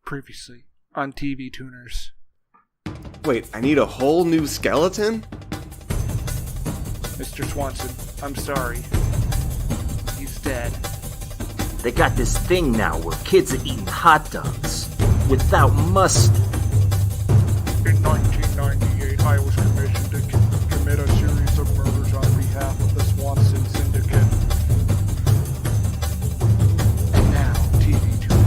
Previously on TV Tuners. Wait, I need a whole new skeleton? Mr. Swanson, I'm sorry. He's dead. They got this thing now where kids are eating hot dogs without mustard. In 1998, I was commissioned to commit a series of murders on behalf of the Swanson Syndicate. And now, TV Tuners.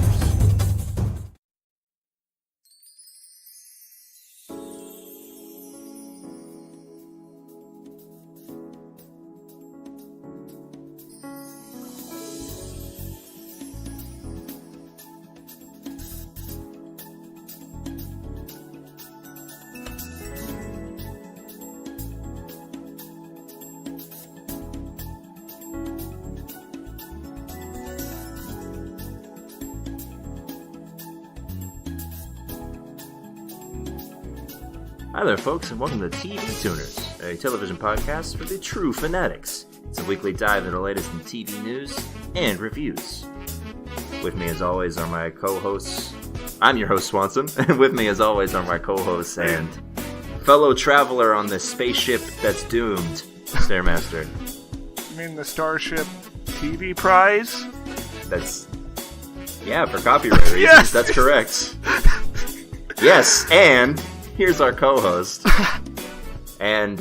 Hi there, folks, and welcome to TV Tuners, a television podcast for the true fanatics. It's a weekly dive into the latest in TV news and reviews. With me, as always, are my co-hosts. I'm your host, Swanson, and with me, as always, are my co-hosts and fellow traveler on this spaceship that's doomed, Stairmaster. You mean the Starship TV prize? Yeah, for copyright reasons, Yes! That's correct. Yes, and here's our co-host and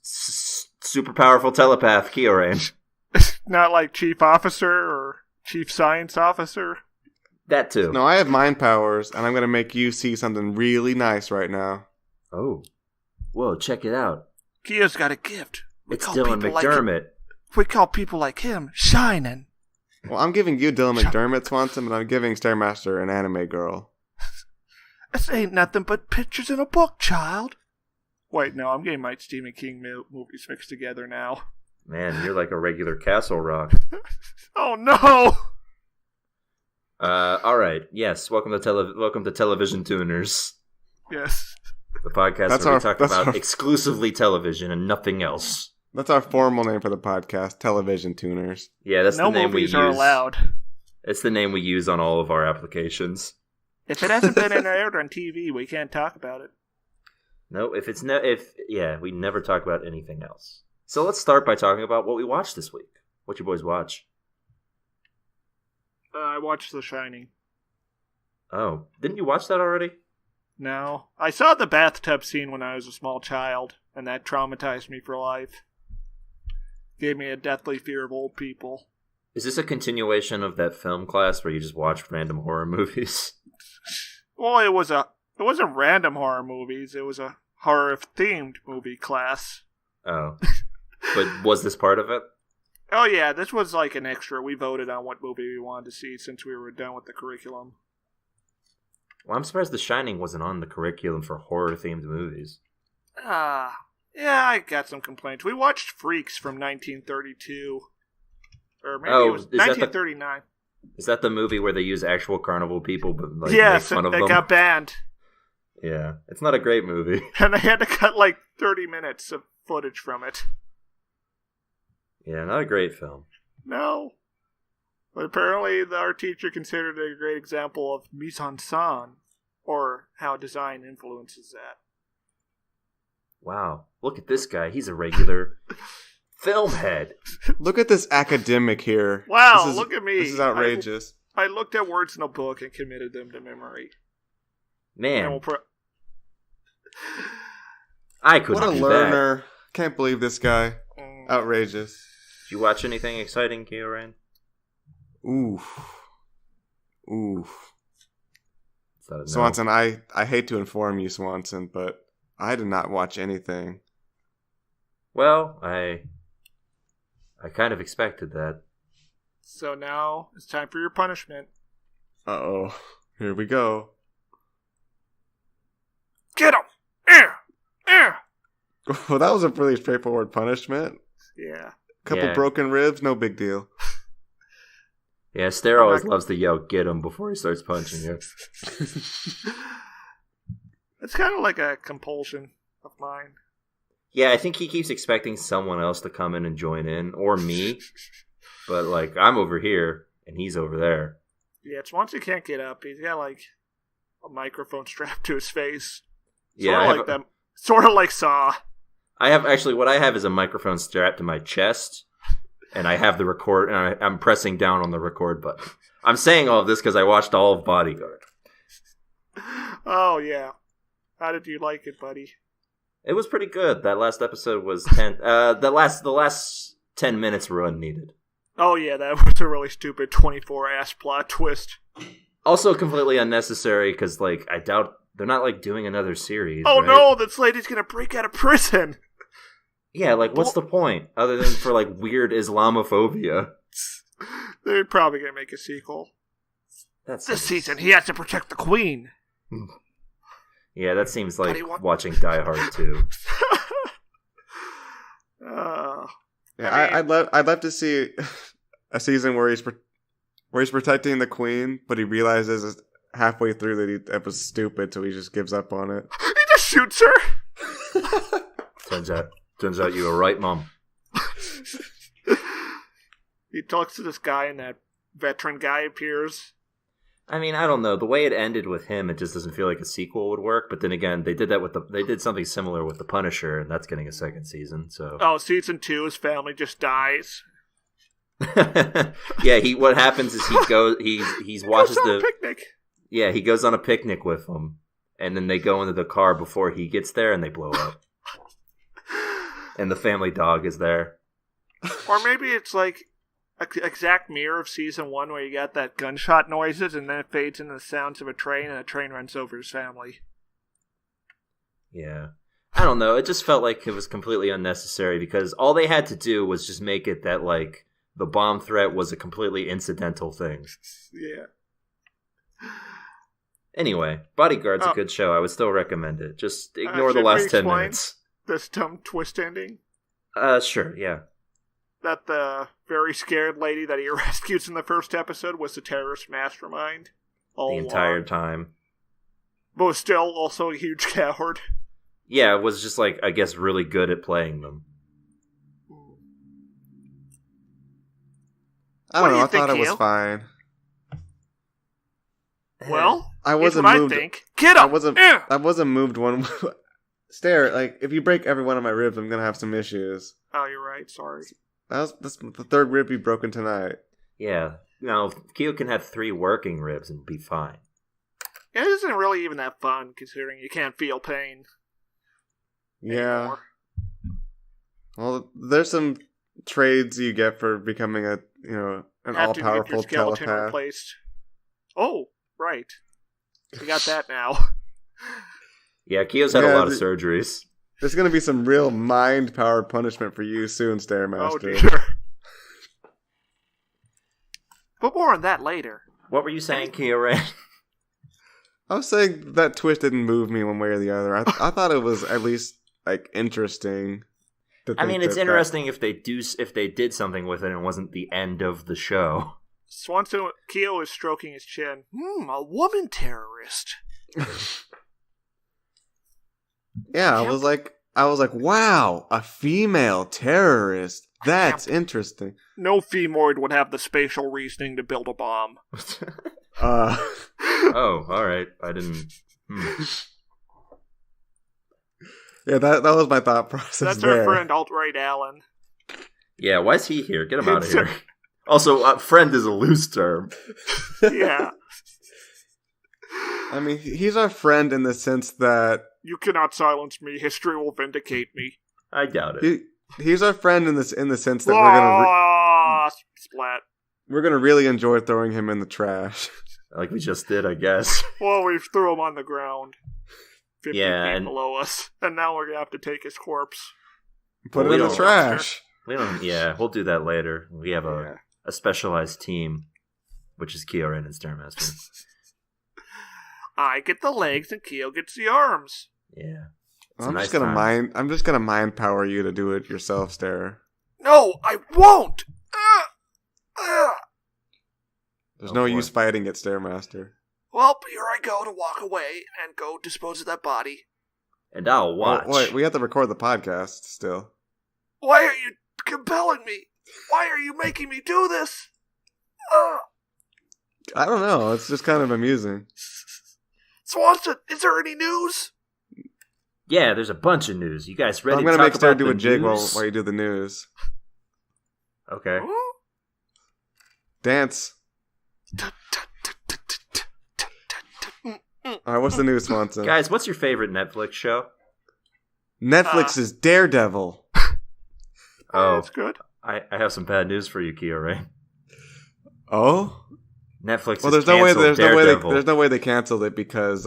super powerful telepath, Kiorein. Not like Chief Officer or Chief Science Officer? That too. No, I have mind powers, and I'm going to make you see something really nice right now. Oh. Whoa, check it out. Kia's got a gift. It's Dylan McDermott. We call people like him shining. Well, I'm giving you Dylan McDermott, Swanson, but I'm giving Stairmaster an anime girl. This ain't nothing but pictures in a book, child. Wait, no, I'm getting my Stephen King movies mixed together now. Man, you're like a regular Castle Rock. Oh no! Alright, yes, welcome to Television Tuners. Yes. The podcast where we talk about exclusively television and nothing else. That's our formal name for the podcast, Television Tuners. Yeah, that's no the name we use. No movies are allowed. It's the name we use on all of our applications. If it hasn't been aired on TV, we can't talk about it. No, we never talk about anything else. So let's start by talking about what we watched this week. What you boys watch? I watched The Shining. Oh, didn't you watch that already? No. I saw the bathtub scene when I was a small child, and that traumatized me for life. Gave me a deathly fear of old people. Is this a continuation of that film class where you just watch random horror movies? Well, it wasn't random horror movies. It was a horror-themed movie class. Oh. But was this part of it? Oh, yeah. This was like an extra. We voted on what movie we wanted to see since we were done with the curriculum. Well, I'm surprised The Shining wasn't on the curriculum for horror-themed movies. Yeah, I got some complaints. We watched Freaks from 1932. Or maybe it was 1939. Is that the movie where they use actual carnival people but make fun of them? Yes, they got banned. Yeah, it's not a great movie. And they had to cut like 30 minutes of footage from it. Yeah, not a great film. No. But apparently our teacher considered it a great example of mise-en-scène, or how design influences that. Wow, look at this guy. He's a regular film head. Look at this academic here. Wow, look at me. This is outrageous. I looked at words in a book and committed them to memory. Man. I couldn't do that. What a learner. Can't believe this guy. Outrageous. Did you watch anything exciting, Kiorein? Oof. No. Swanson, I hate to inform you, Swanson, but I did not watch anything. Well, I kind of expected that. So now it's time for your punishment. Uh-oh. Here we go. Get him! Well, that was a really straightforward punishment. Yeah. Couple broken ribs, no big deal. Yeah, Stair always loves to yell, "Get him," before he starts punching you. It's kind of like a compulsion of mine. Yeah, I think he keeps expecting someone else to come in and join in, or me. But, like, I'm over here, and he's over there. Yeah, Swanson can't get up. He's got, like, a microphone strapped to his face. Yeah, Sort of like Saw. What I have is a microphone strapped to my chest, and I have the record, and I'm pressing down on the record button. I'm saying all of this because I watched all of Bodyguard. Oh, yeah. How did you like it, buddy? It was pretty good. That last episode was 10. The last 10 minutes were unneeded. Oh, yeah, that was a really stupid 24-ass plot twist. Also completely unnecessary because, like, I doubt they're not, like, doing another series. Oh, right? no, this lady's gonna break out of prison. Yeah, like, what's the point? Other than for, like, weird Islamophobia. They're probably gonna make a sequel. This season, he has to protect the queen. Yeah, that seems like watching Die Hard too. I'd love to see a season where he's protecting the queen, but he realizes halfway through that that was stupid, so he just gives up on it. He just shoots her. Turns out you were right, Mom. He talks to this guy, and that veteran guy appears. I mean, I don't know. The way it ended with him, it just doesn't feel like a sequel would work. But then again, they did something similar with The Punisher, and that's getting a second season. So season 2, his family just dies. Yeah, what happens is he watches the picnic. Yeah, he goes on a picnic with them, and then they go into the car before he gets there, and they blow up. And the family dog is there. Or maybe it's like an exact mirror of season 1 where you got that gunshot noises and then it fades into the sounds of a train and a train runs over his family. Yeah. I don't know. It just felt like it was completely unnecessary because all they had to do was just make it that, like, the bomb threat was a completely incidental thing. Yeah. Anyway, Bodyguard's a good show. I would still recommend it. Just ignore the last 10 minutes. This dumb twist ending? Sure, yeah. That the very scared lady that he rescues in the first episode was the terrorist mastermind. The entire time. But was still also a huge coward. Yeah, it was just, like, I guess, really good at playing them. I don't know, I thought it was fine. Well, I wasn't moved. I think. Get up! I wasn't moved one... Stare, like, if you break every one of my ribs, I'm gonna have some issues. Oh, you're right, sorry. That's the third rib you've broken tonight. Yeah. No, Kyo can have 3 working ribs and be fine. It isn't really even that fun, considering you can't feel pain. Yeah. Anymore. Well, there's some trades you get for becoming an all-powerful telepath. Replaced. Oh, right. We got that now. Yeah, Kyo's had a lot of surgeries. There's going to be some real mind-powered punishment for you soon, Stairmaster. Oh, dear. But more on that later. What were you saying, Kiorein? I was saying that twist didn't move me one way or the other. I thought it was at least, like, interesting. I mean, it's interesting if they did something with it and it wasn't the end of the show. Swanson, Kyo is stroking his chin. A woman terrorist. Yeah, I was like, wow, a female terrorist. That's interesting. No femoid would have the spatial reasoning to build a bomb. Oh, all right. I didn't. Yeah, that was my thought process. That's our friend Alt-Right Alan. Yeah, why is he here? Get him out of here. Also, friend is a loose term. Yeah. I mean, he's our friend in the sense that... You cannot silence me. History will vindicate me. I doubt it. He's our friend in the sense that we're gonna really enjoy throwing him in the trash. Like we just did, I guess. Well, we threw him on the ground. 50 feet below us. And now we're gonna have to take his corpse. Put it in the trash. We don't. Yeah, we'll do that later. We have a specialized team, which is Kiorein and Stairmaster. I get the legs and Kyo gets the arms. Yeah. I'm just gonna mind power you to do it yourself, Stair. No, I won't. There's no use fighting it, Stairmaster. Well, here I go to walk away and go dispose of that body. And I'll watch. Wait, we have to record the podcast still. Why are you compelling me? Why are you making me do this? I don't know. It's just kind of amusing. Swanson, is there any news? Yeah, there's a bunch of news. You guys ready? I'm gonna to talk make Sarah about do a the jig news? while you do the news. Okay. Dance. All right, what's the news, Swanson? Guys, what's your favorite Netflix show? Netflix's Daredevil. Oh, that's good. I have some bad news for you, Kiorein. Oh? Netflix. Well, there's no way they canceled it because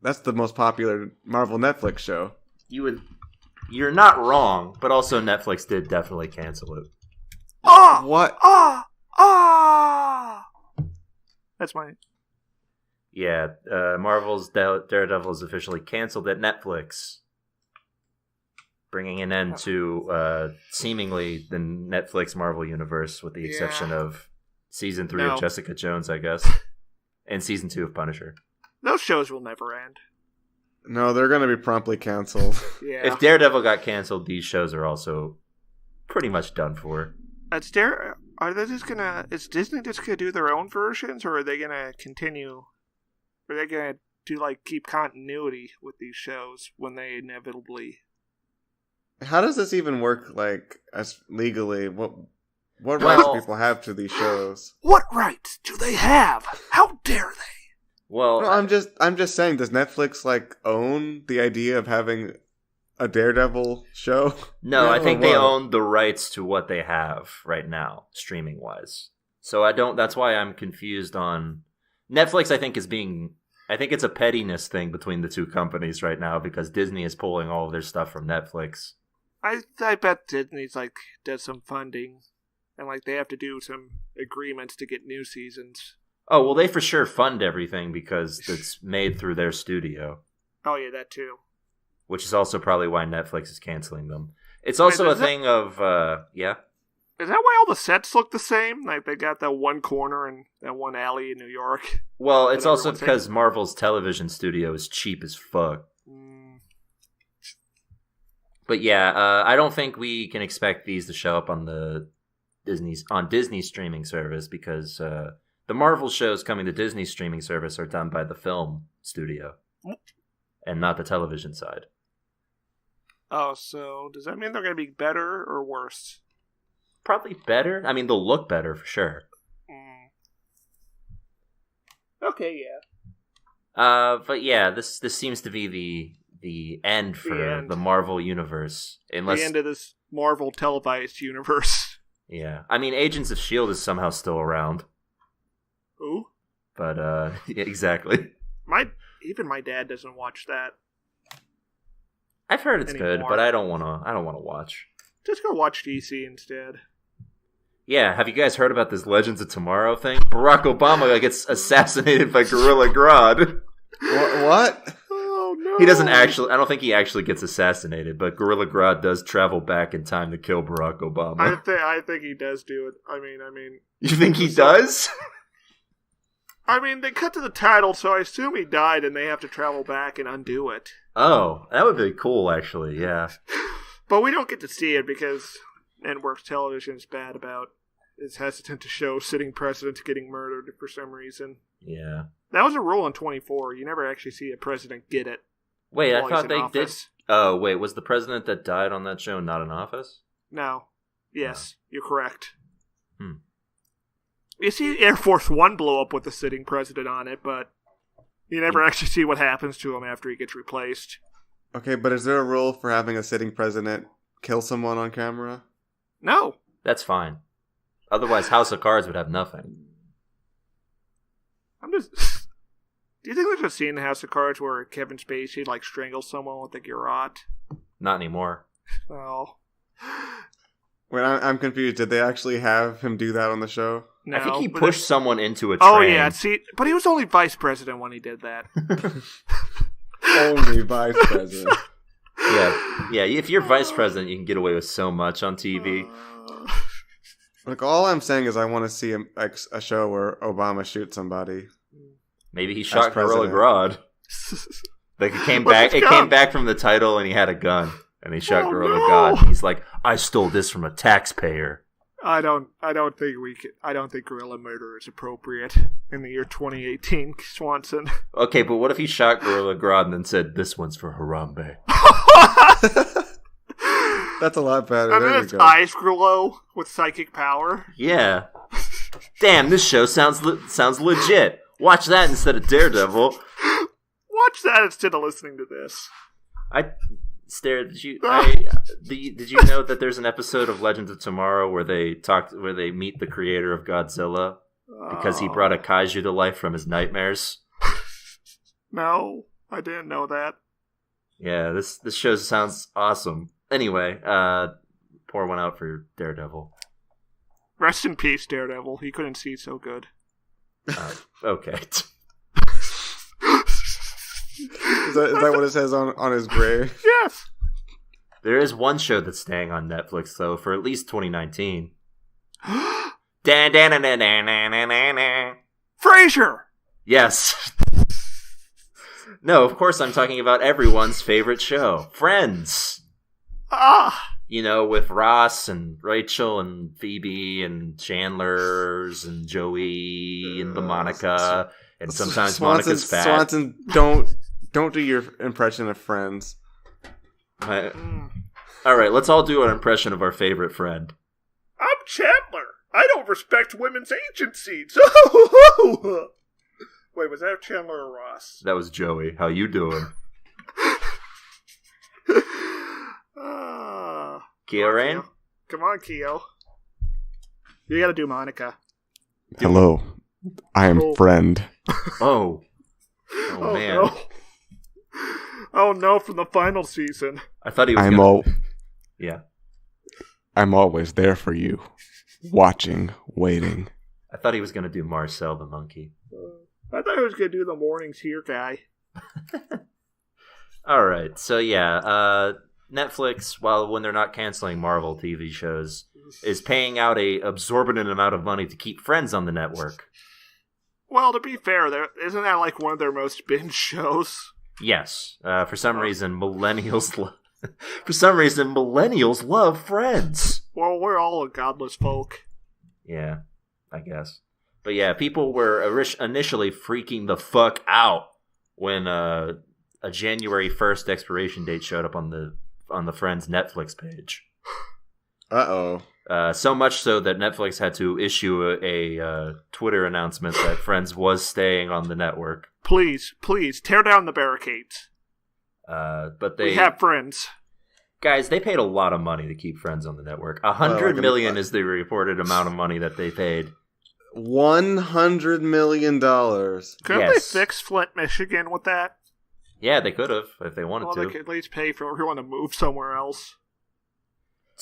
that's the most popular Marvel Netflix show. You're not wrong, but also Netflix did definitely cancel it. What? That's my... Yeah, Marvel's Daredevil is officially canceled at Netflix, bringing an end to seemingly the Netflix Marvel universe, with the exception of Season 3 of Jessica Jones, I guess, and Season 2 of Punisher. Those shows will never end. No, they're going to be promptly canceled. Yeah. If Daredevil got canceled, these shows are also pretty much done for. Are they just gonna... Is Disney just gonna do their own versions, or are they gonna continue... Are they gonna do, keep continuity with these shows when they inevitably... How does this even work, as legally? What rights do people have to these shows? What rights do they have? How dare they? Well, no, I'm just saying, does Netflix, own the idea of having a Daredevil show? No, I think they own the rights to what they have right now, streaming-wise. So that's why I'm confused on... Netflix, I think it's a pettiness thing between the two companies right now because Disney is pulling all of their stuff from Netflix. I bet Disney's does some funding and they have to do some agreements to get new seasons. Oh, well, they for sure fund everything because it's made through their studio. Oh yeah, that too. Which is also probably why Netflix is canceling them. It's also a thing of yeah. Is that why all the sets look the same? They got that one corner and that one alley in New York. Well, it's also because Marvel's television studio is cheap as fuck. But yeah, I don't think we can expect these to show up on Disney's streaming service because the Marvel shows coming to Disney's streaming service are done by the film studio and not the television side. Oh, so does that mean they're going to be better or worse? Probably better. I mean, they'll look better for sure. Okay, yeah. But yeah, this seems to be the end for the Marvel universe. The end of this Marvel televised universe. Yeah. I mean, Agents of S.H.I.E.L.D. is somehow still around. Who? But, yeah, exactly. Even my dad doesn't watch that. I've heard it's anymore. Good, but I don't want to watch. Just go watch DC instead. Yeah, have you guys heard about this Legends of Tomorrow thing? Barack Obama gets assassinated by Gorilla Grodd. What? Oh, no. He doesn't actually... I don't think he actually gets assassinated, but Gorilla Grodd does travel back in time to kill Barack Obama. I think he does do it. I mean... You think he does? I mean, they cut to the title, so I assume he died and they have to travel back and undo it. Oh, that would be cool, actually, yeah. But we don't get to see it because Network Television is hesitant to show sitting presidents getting murdered for some reason. Yeah. That was a rule in 24. You never actually see a president get it. Wait, I thought they did. Oh, wait, was the president that died on that show not in office? No. Yes, You're correct. Hmm. You see Air Force One blow up with the sitting president on it, but you never actually see what happens to him after he gets replaced. Okay, but is there a rule for having a sitting president kill someone on camera? No. That's fine. Otherwise, House of Cards would have nothing. Do you think there's a scene in House of Cards where Kevin Spacey strangles someone with a garrote? Not anymore. Oh. Wait, I'm confused. Did they actually have him do that on the show? No, I think he pushed someone into a train. Oh, yeah. See, but he was only vice president when he did that. Only vice president. Yeah. If you're vice president, you can get away with so much on TV. Look, all I'm saying is I want to see a show where Obama shoots somebody. Maybe he shot Gorilla Grodd. It came back from the title, and he had a gun, and he shot Gorilla Grodd. And he's like, "I stole this from a taxpayer." I don't think gorilla murder is appropriate in the year 2018, Swanson. Okay, but what if he shot Gorilla Grodd and then said, "This one's for Harambe"? That's a lot better. And then its eyes glow with psychic power. Yeah. Damn, this show sounds legit. Watch that instead of Daredevil. Watch that instead of listening to this. Did you know that there's an episode of Legends of Tomorrow where they meet the creator of Godzilla because he brought a kaiju to life from his nightmares? No, I didn't know that. Yeah, this show sounds awesome. Anyway, pour one out for Daredevil. Rest in peace, Daredevil. He couldn't see so good. Okay. Is that what it says on his grave? Yes. There is one show that's staying on Netflix, though, for at least 2019. Frasier! Yes. No, of course I'm talking about everyone's favorite show, Friends. You know, with Ross and Rachel and Phoebe and Chandler's and Joey and the Monica, and sometimes Monica's fat. Swanson, don't do your impression of Friends. All right, let's all do an impression of our favorite friend. I'm Chandler. I don't respect women's agencies. Wait, was that Chandler or Ross? That was Joey. How you doing? Kiorein? Come on, Kio. You gotta do Monica. Hello, I am Friend. Oh man. No. Oh no, from the final season. I thought he was Yeah. I'm always there for you. Watching, waiting. I thought he was going to do Marcel the monkey. I thought he was going to do the mornings here guy. All right. So yeah, Netflix, when they're not canceling Marvel TV shows, is paying out a absorbent amount of money to keep Friends on the network. Well, to be fair, isn't that like one of their most binge shows? Yes. For some reason, millennials love Friends. Well, we're all a godless folk. Yeah, I guess. But yeah, people were initially freaking the fuck out when a January 1st expiration date showed up on the Friends Netflix page. Uh-oh. So much so that Netflix had to issue a Twitter announcement that Friends was staying on the network. Please, tear down the barricades. But we have Friends. Guys, they paid a lot of money to keep Friends on the network. $100 million is the reported amount of money that they paid. $100 million. Couldn't they fix Flint, Michigan with that? Yeah, they could have if they wanted to. They could at least pay for everyone to move somewhere else.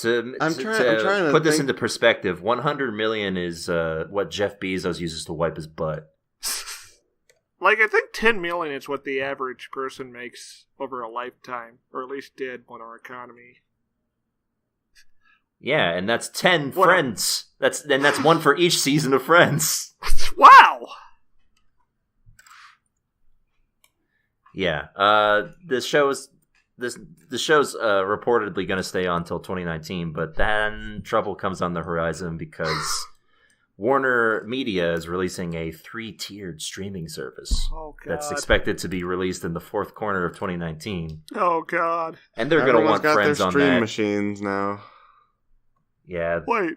I'm trying to put this into perspective. $100 million is what Jeff Bezos uses to wipe his butt. Like, I think $10 million is what the average person makes over a lifetime, or at least did on our economy. Yeah, and that's 10 Friends. That's one for each season of Friends. Wow. Yeah. The show's reportedly going to stay on until 2019, but then trouble comes on the horizon because Warner Media is releasing a 3-tiered streaming service that's expected to be released in the fourth quarter of 2019. Oh, God. And they're going to want Friends on that. Stream machines now. Yeah. Wait,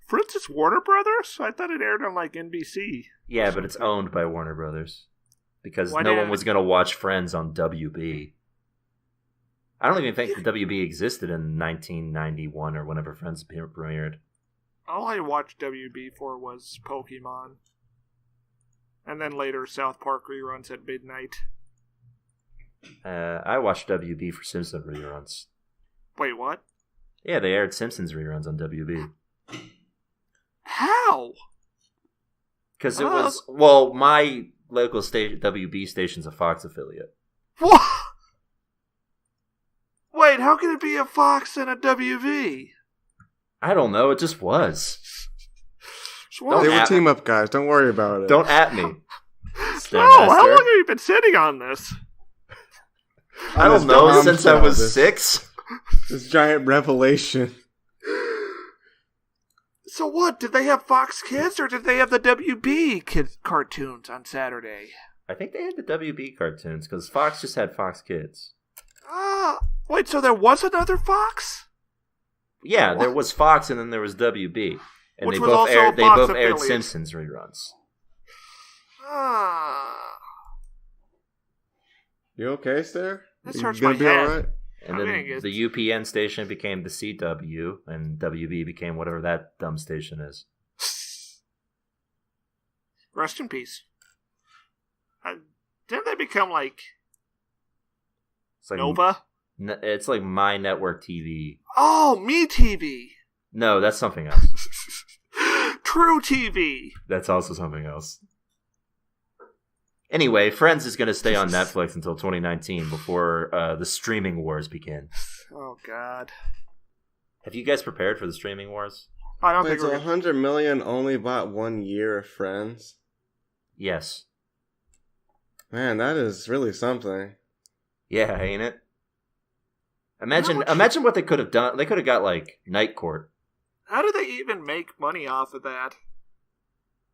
Friends is Warner Brothers? I thought it aired on, like, NBC. Yeah, but it's owned by Warner Brothers. Because no one was going to watch Friends on WB. I don't even think the WB existed in 1991 or whenever Friends premiered. All I watched WB for was Pokemon. And then later South Park reruns at midnight. I watched WB for Simpsons reruns. Wait, what? Yeah, they aired Simpsons reruns on WB. How? Because it was... my local WB station's a Fox affiliate. What? Wait, how can it be a Fox and a WB? I don't know. It just was. They were team up guys. Don't worry about it. Don't at me. How long have you been sitting on this? I don't know. Since I was 6. This giant revelation. So what? Did they have Fox Kids or did they have the WB kids cartoons on Saturday? I think they had the WB cartoons because Fox just had Fox Kids. Wait, so there was another Fox? Yeah, there was Fox and then there was WB. And Which they was both also aired a they Fox both aired affiliate. Simpsons reruns. You okay, Stair? This You hurts gonna my be head. alright? And then the UPN station became the CW, and WB became whatever that dumb station is. Rest in peace. Didn't they become like It's like Nova? It's like My Network TV. Oh, Me TV. No, that's something else. True TV. That's also something else. Anyway, Friends is going to stay on Netflix until 2019 before the streaming wars begin. Oh, God. Have you guys prepared for the streaming wars? I don't Wait, think so we're... 100 million only bought 1 year of Friends? Yes. Man, that is really something. Yeah, ain't it? Imagine what they could have done. They could have got like Night Court. How do they even make money off of that?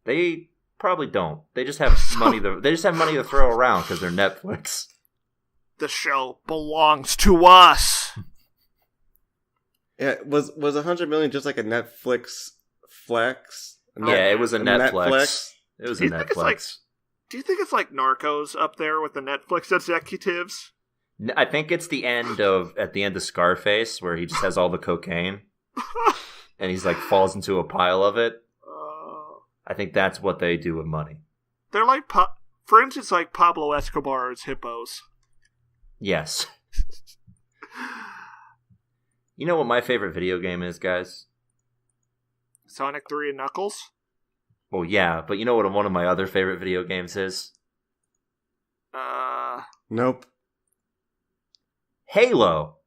They probably don't. They just have money. They just have money to throw around because they're Netflix. The show belongs to us. Yeah, was 100 million just like a Netflix flex? Yeah, it was a Netflix. It was a Netflix. Do you think it's like Narcos up there with the Netflix executives? I think it's at the end of Scarface where he just has all the cocaine and he's like falls into a pile of it. I think that's what they do with money. They're like Friends is like Pablo Escobar's hippos. Yes. You know what my favorite video game is, guys? Sonic 3 and Knuckles? Well, yeah, but you know what one of my other favorite video games is? Nope. Halo.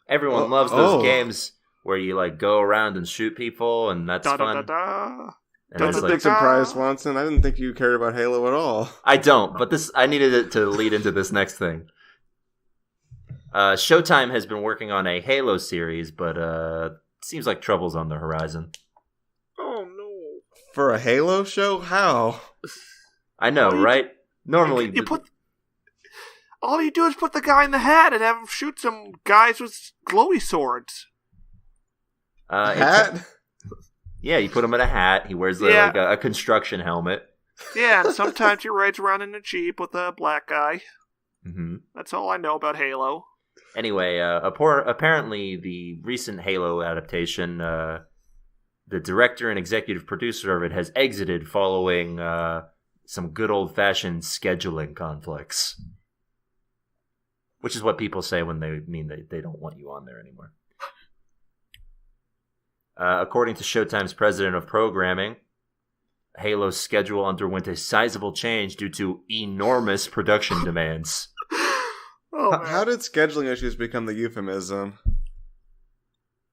Everyone loves those games where you like go around and shoot people, and that's fun. And That's a big surprise, Swanson. I didn't think you cared about Halo at all. I don't, but I needed it to lead into this next thing. Showtime has been working on a Halo series, but seems like trouble's on the horizon. Oh no! For a Halo show? How? I know, right? Normally, you put. All you do is put the guy in the hat and have him shoot some guys with glowy swords. Hat? Yeah, you put him in a hat. He wears like a construction helmet. Yeah, and sometimes he rides around in a Jeep with a black guy. Mm-hmm. That's all I know about Halo. Anyway, apparently the recent Halo adaptation, the director and executive producer of it has exited following some good old-fashioned scheduling conflicts. Which is what people say when they mean they don't want you on there anymore. According to Showtime's president of programming, Halo's schedule underwent a sizable change due to enormous production demands. How did scheduling issues become the euphemism?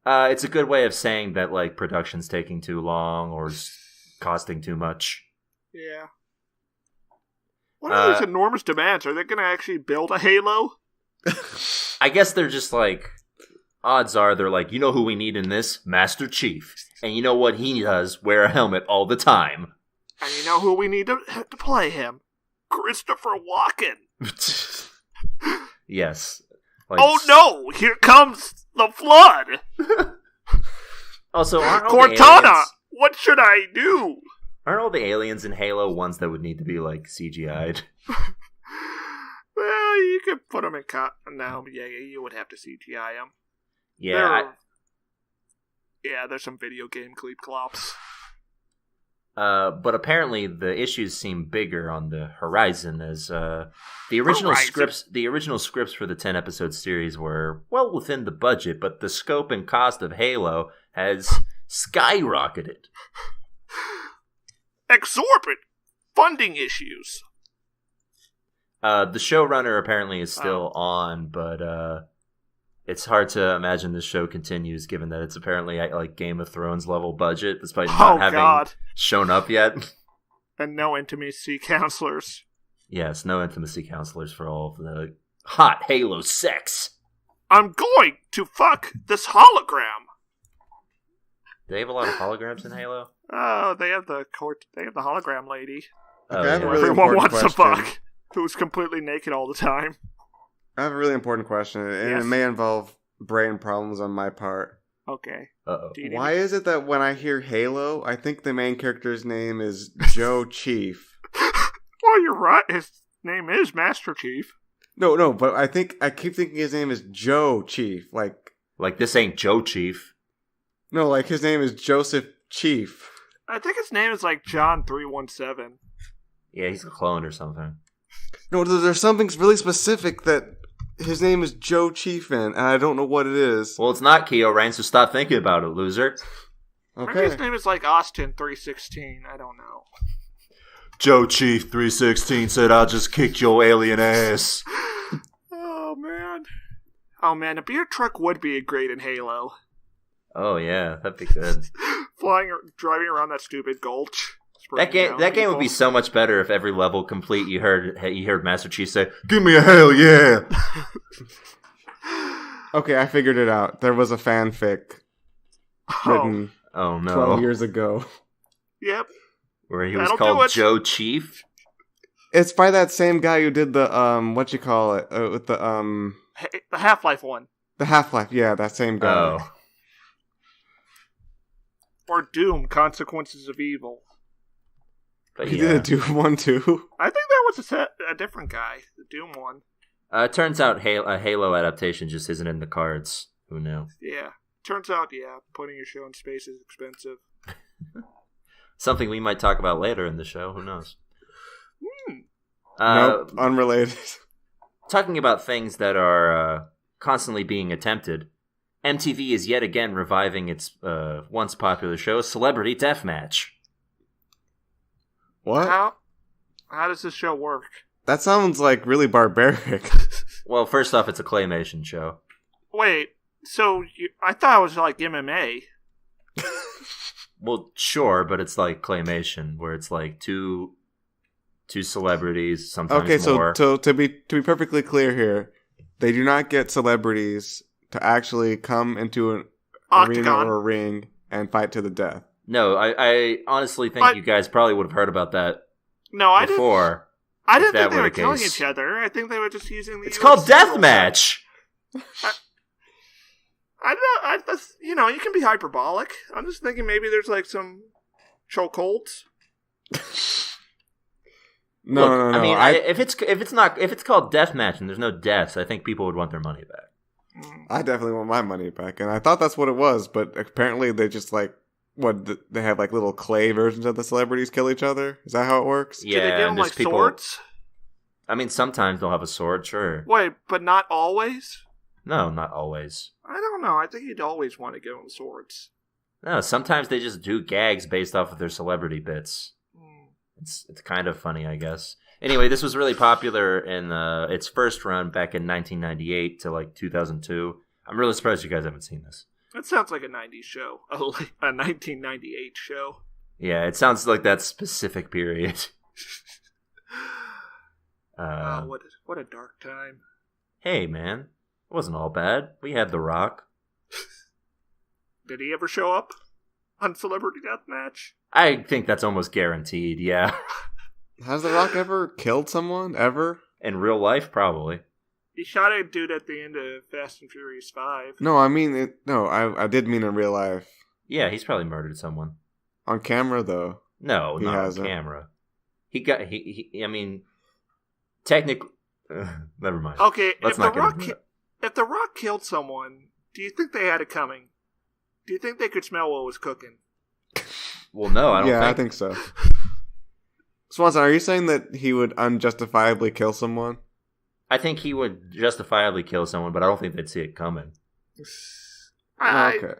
It's a good way of saying that like production's taking too long or costing too much. Yeah. What are these enormous demands? Are they going to actually build a Halo? I guess they're just like, odds are they're like, you know who we need in this? Master Chief. And you know what he does? Wear a helmet all the time. And you know who we need to play him? Christopher Walken. Yes. Like, oh no! Here comes the flood! Also, aren't all Cortana! What should I do? Aren't all the aliens in Halo ones that would need to be, like, CGI'd? Well, you could put them in No, yeah, you would have to CGI them. Yeah. There's some video game clops. But apparently the issues seem bigger on the horizon as the original scripts for the 10-episode series were well within the budget, but the scope and cost of Halo has skyrocketed. Exorbitant funding issues. The showrunner apparently is still on, but it's hard to imagine the show continues given that it's apparently at like Game of Thrones level budget, despite not having shown up yet. And no intimacy counselors. Yes, no intimacy counselors for all of the hot Halo sex. I'm going to fuck this hologram. Do they have a lot of holograms in Halo? Oh, they have the hologram lady. Oh, Okay, I have a yeah. really Everyone important wants question. to fuck. Who's completely naked all the time. I have a really important question, and Yes. it may involve brain problems on my part. Okay. Uh-oh. Do you need Why is it that when I hear Halo, I think the main character's name is Joe Chief? Well, you're right. His name is Master Chief. No, but I keep thinking his name is Joe Chief. Like, this ain't Joe Chief. No, like his name is Joseph Chief. I think his name is like John 317. Yeah, he's a clone or something. No, there's something really specific that his name is Joe Chief in, and I don't know what it is. Well, it's not Kiorein, so stop thinking about it, loser. Maybe Okay. his name is like Austin 316. I don't know. Joe Chief 316 said, "I'll just kick your alien ass." Oh, man. Oh, man. A beer truck would be great in Halo. Oh, yeah, that'd be good. Driving around that stupid gulch. That game would be people. so much better if every level complete you heard Master Chief say, "Give me a hell yeah!" Okay, I figured it out. There was a fanfic written Oh 12 no, years ago. Yep. where he was That'll do called it. Joe Chief. It's by that same guy who did the with the The Half-Life one. the Half-Life. Yeah, that same guy. Oh, Or Doom, Consequences of Evil. but He yeah. did a Doom one too. I think that was a different guy. The Doom one. It turns out a Halo adaptation just isn't in the cards. Who knew? Yeah. Turns out, putting your show in space is expensive. Something we might talk about later in the show. Who knows? Nope, unrelated. Talking about things that are constantly being attempted, MTV is yet again reviving its once popular show, Celebrity Deathmatch. What? How does this show work? That sounds like really barbaric. Well, first off, it's a claymation show. Wait, so I thought it was like MMA. Well, sure, but it's like claymation, where it's like two celebrities, sometimes Okay, more. so to be perfectly clear here, they do not get celebrities to actually come into an arena Octagon. or a ring and fight to the death. No, I honestly think you guys probably would have heard about that No, I didn't. before. I if didn't that think they were were the killing case. each other. I think they were just using the. It's called UFC rules. Deathmatch! You can be hyperbolic. I'm just thinking maybe there's like some chokeholds. No, Look, no, no. I mean, if it's called Deathmatch and there's no deaths, I think people would want their money back. I definitely want my money back, and I thought that's what it was, but apparently they just they have like little clay versions of the celebrities kill each other. Is that how it works? Yeah, Do they give them and there's like people. swords? I mean, sometimes they'll have a sword, sure. Wait, but not always. No, not always. I don't know. I think you'd always want to give them swords. No, sometimes they just do gags based off of their celebrity bits. It's kind of funny, I guess. Anyway, this was really popular in its first run back in 1998 to like 2002. I'm really surprised you guys haven't seen this. That sounds like a 90s show. A 1998 show. Yeah, it sounds like that specific period. What a dark time. Hey, man. It wasn't all bad. We had The Rock. Did he ever show up on Celebrity Deathmatch? I think that's almost guaranteed, yeah. Has The Rock ever killed someone? Ever? In real life, probably. He shot a dude at the end of Fast and Furious 5. No, I mean, I did mean in real life. Yeah, he's probably murdered someone. On camera, though. No, He not hasn't. on camera. I mean, technically... never mind. Okay, Let's if not get into that. if The Rock killed someone, do you think they had it coming? Do you think they could smell what was cooking? Well, no, I don't Yeah, think... I think so. Swanson, are you saying that he would unjustifiably kill someone? I think he would justifiably kill someone, but I don't think they'd see it coming. Okay.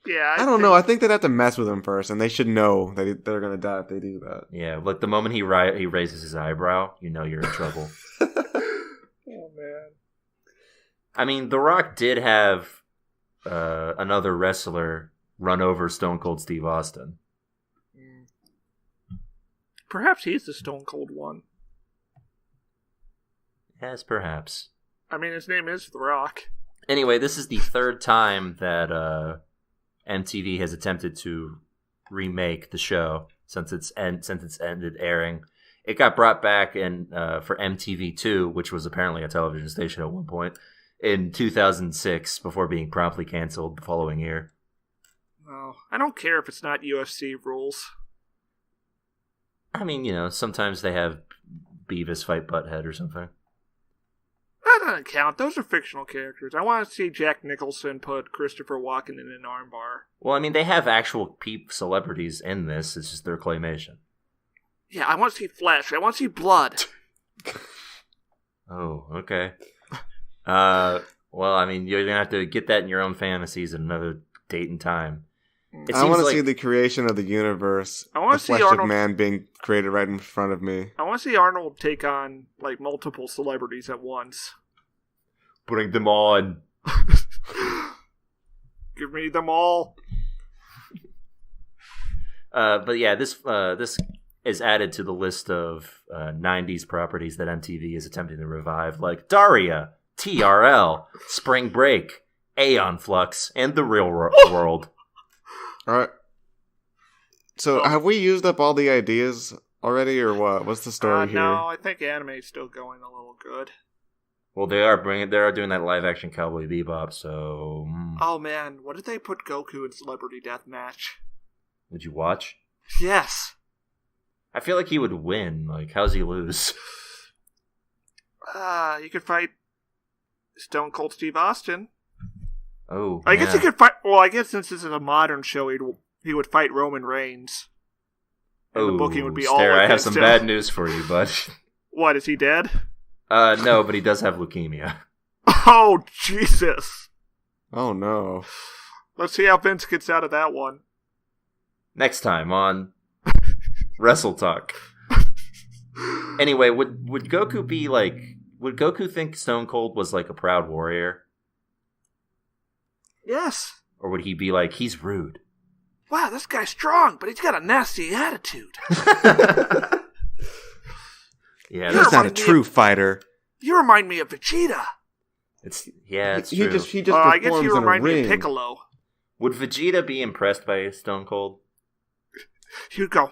Yeah, I don't know. I think they'd have to mess with him first, and they should know that they're going to die if they do that. Yeah, like the moment he raises his eyebrow, you know you're in trouble. Oh, man. I mean, The Rock did have another wrestler run over Stone Cold Steve Austin. Perhaps he's the Stone Cold one. Yes, perhaps. I mean, his name is The Rock. Anyway, this is the third time that MTV has attempted to remake the show since it's ended airing. It got brought back for MTV2, which was apparently a television station at one point, in 2006 before being promptly canceled the following year. Oh, I don't care if it's not UFC rules. I mean, sometimes they have Beavis fight Butthead or something. That doesn't count. Those are fictional characters. I want to see Jack Nicholson put Christopher Walken in an armbar. Well, I mean, they have actual celebrities in this. It's just their claymation. Yeah, I want to see flesh. I want to see blood. Oh, okay. Well, I mean, you're going to have to get that in your own fantasies at another date and time. I want to see the creation of the universe. I want to see Flesh Arnold of Man being created right in front of me. I want to see Arnold take on multiple celebrities at once. Putting them on. Give me them all. But yeah, this is added to the list of 90s properties that MTV is attempting to revive, like Daria, TRL, Spring Break, Aeon Flux, and The Real World. All right. So, have we used up all the ideas already, or what? What's the story here? No, I think anime's still going a little good. Well, they are doing that live action Cowboy Bebop. So. Oh man, what did they put Goku in Celebrity Deathmatch? Would you watch? Yes. I feel like he would win. Like, how's he lose? You could fight Stone Cold Steve Austin. Oh, I guess he could fight. Well, I guess since this is a modern show, he would fight Roman Reigns. And the booking would be all I have some him. bad news for you, bud. What, is he dead? No, but he does have leukemia. Oh, Jesus. Oh, no. Let's see how Vince gets out of that one. Next time on Wrestle Talk. Anyway, would Goku be like... Would Goku think Stone Cold was like a proud warrior? Yes. Or would he be like, he's rude? Wow, this guy's strong, but he's got a nasty attitude. Yeah, he's not a true fighter. You remind me of Vegeta. It's true. He just I guess performs you in a remind me ring. of Piccolo. Would Vegeta be impressed by Stone Cold? He'd go,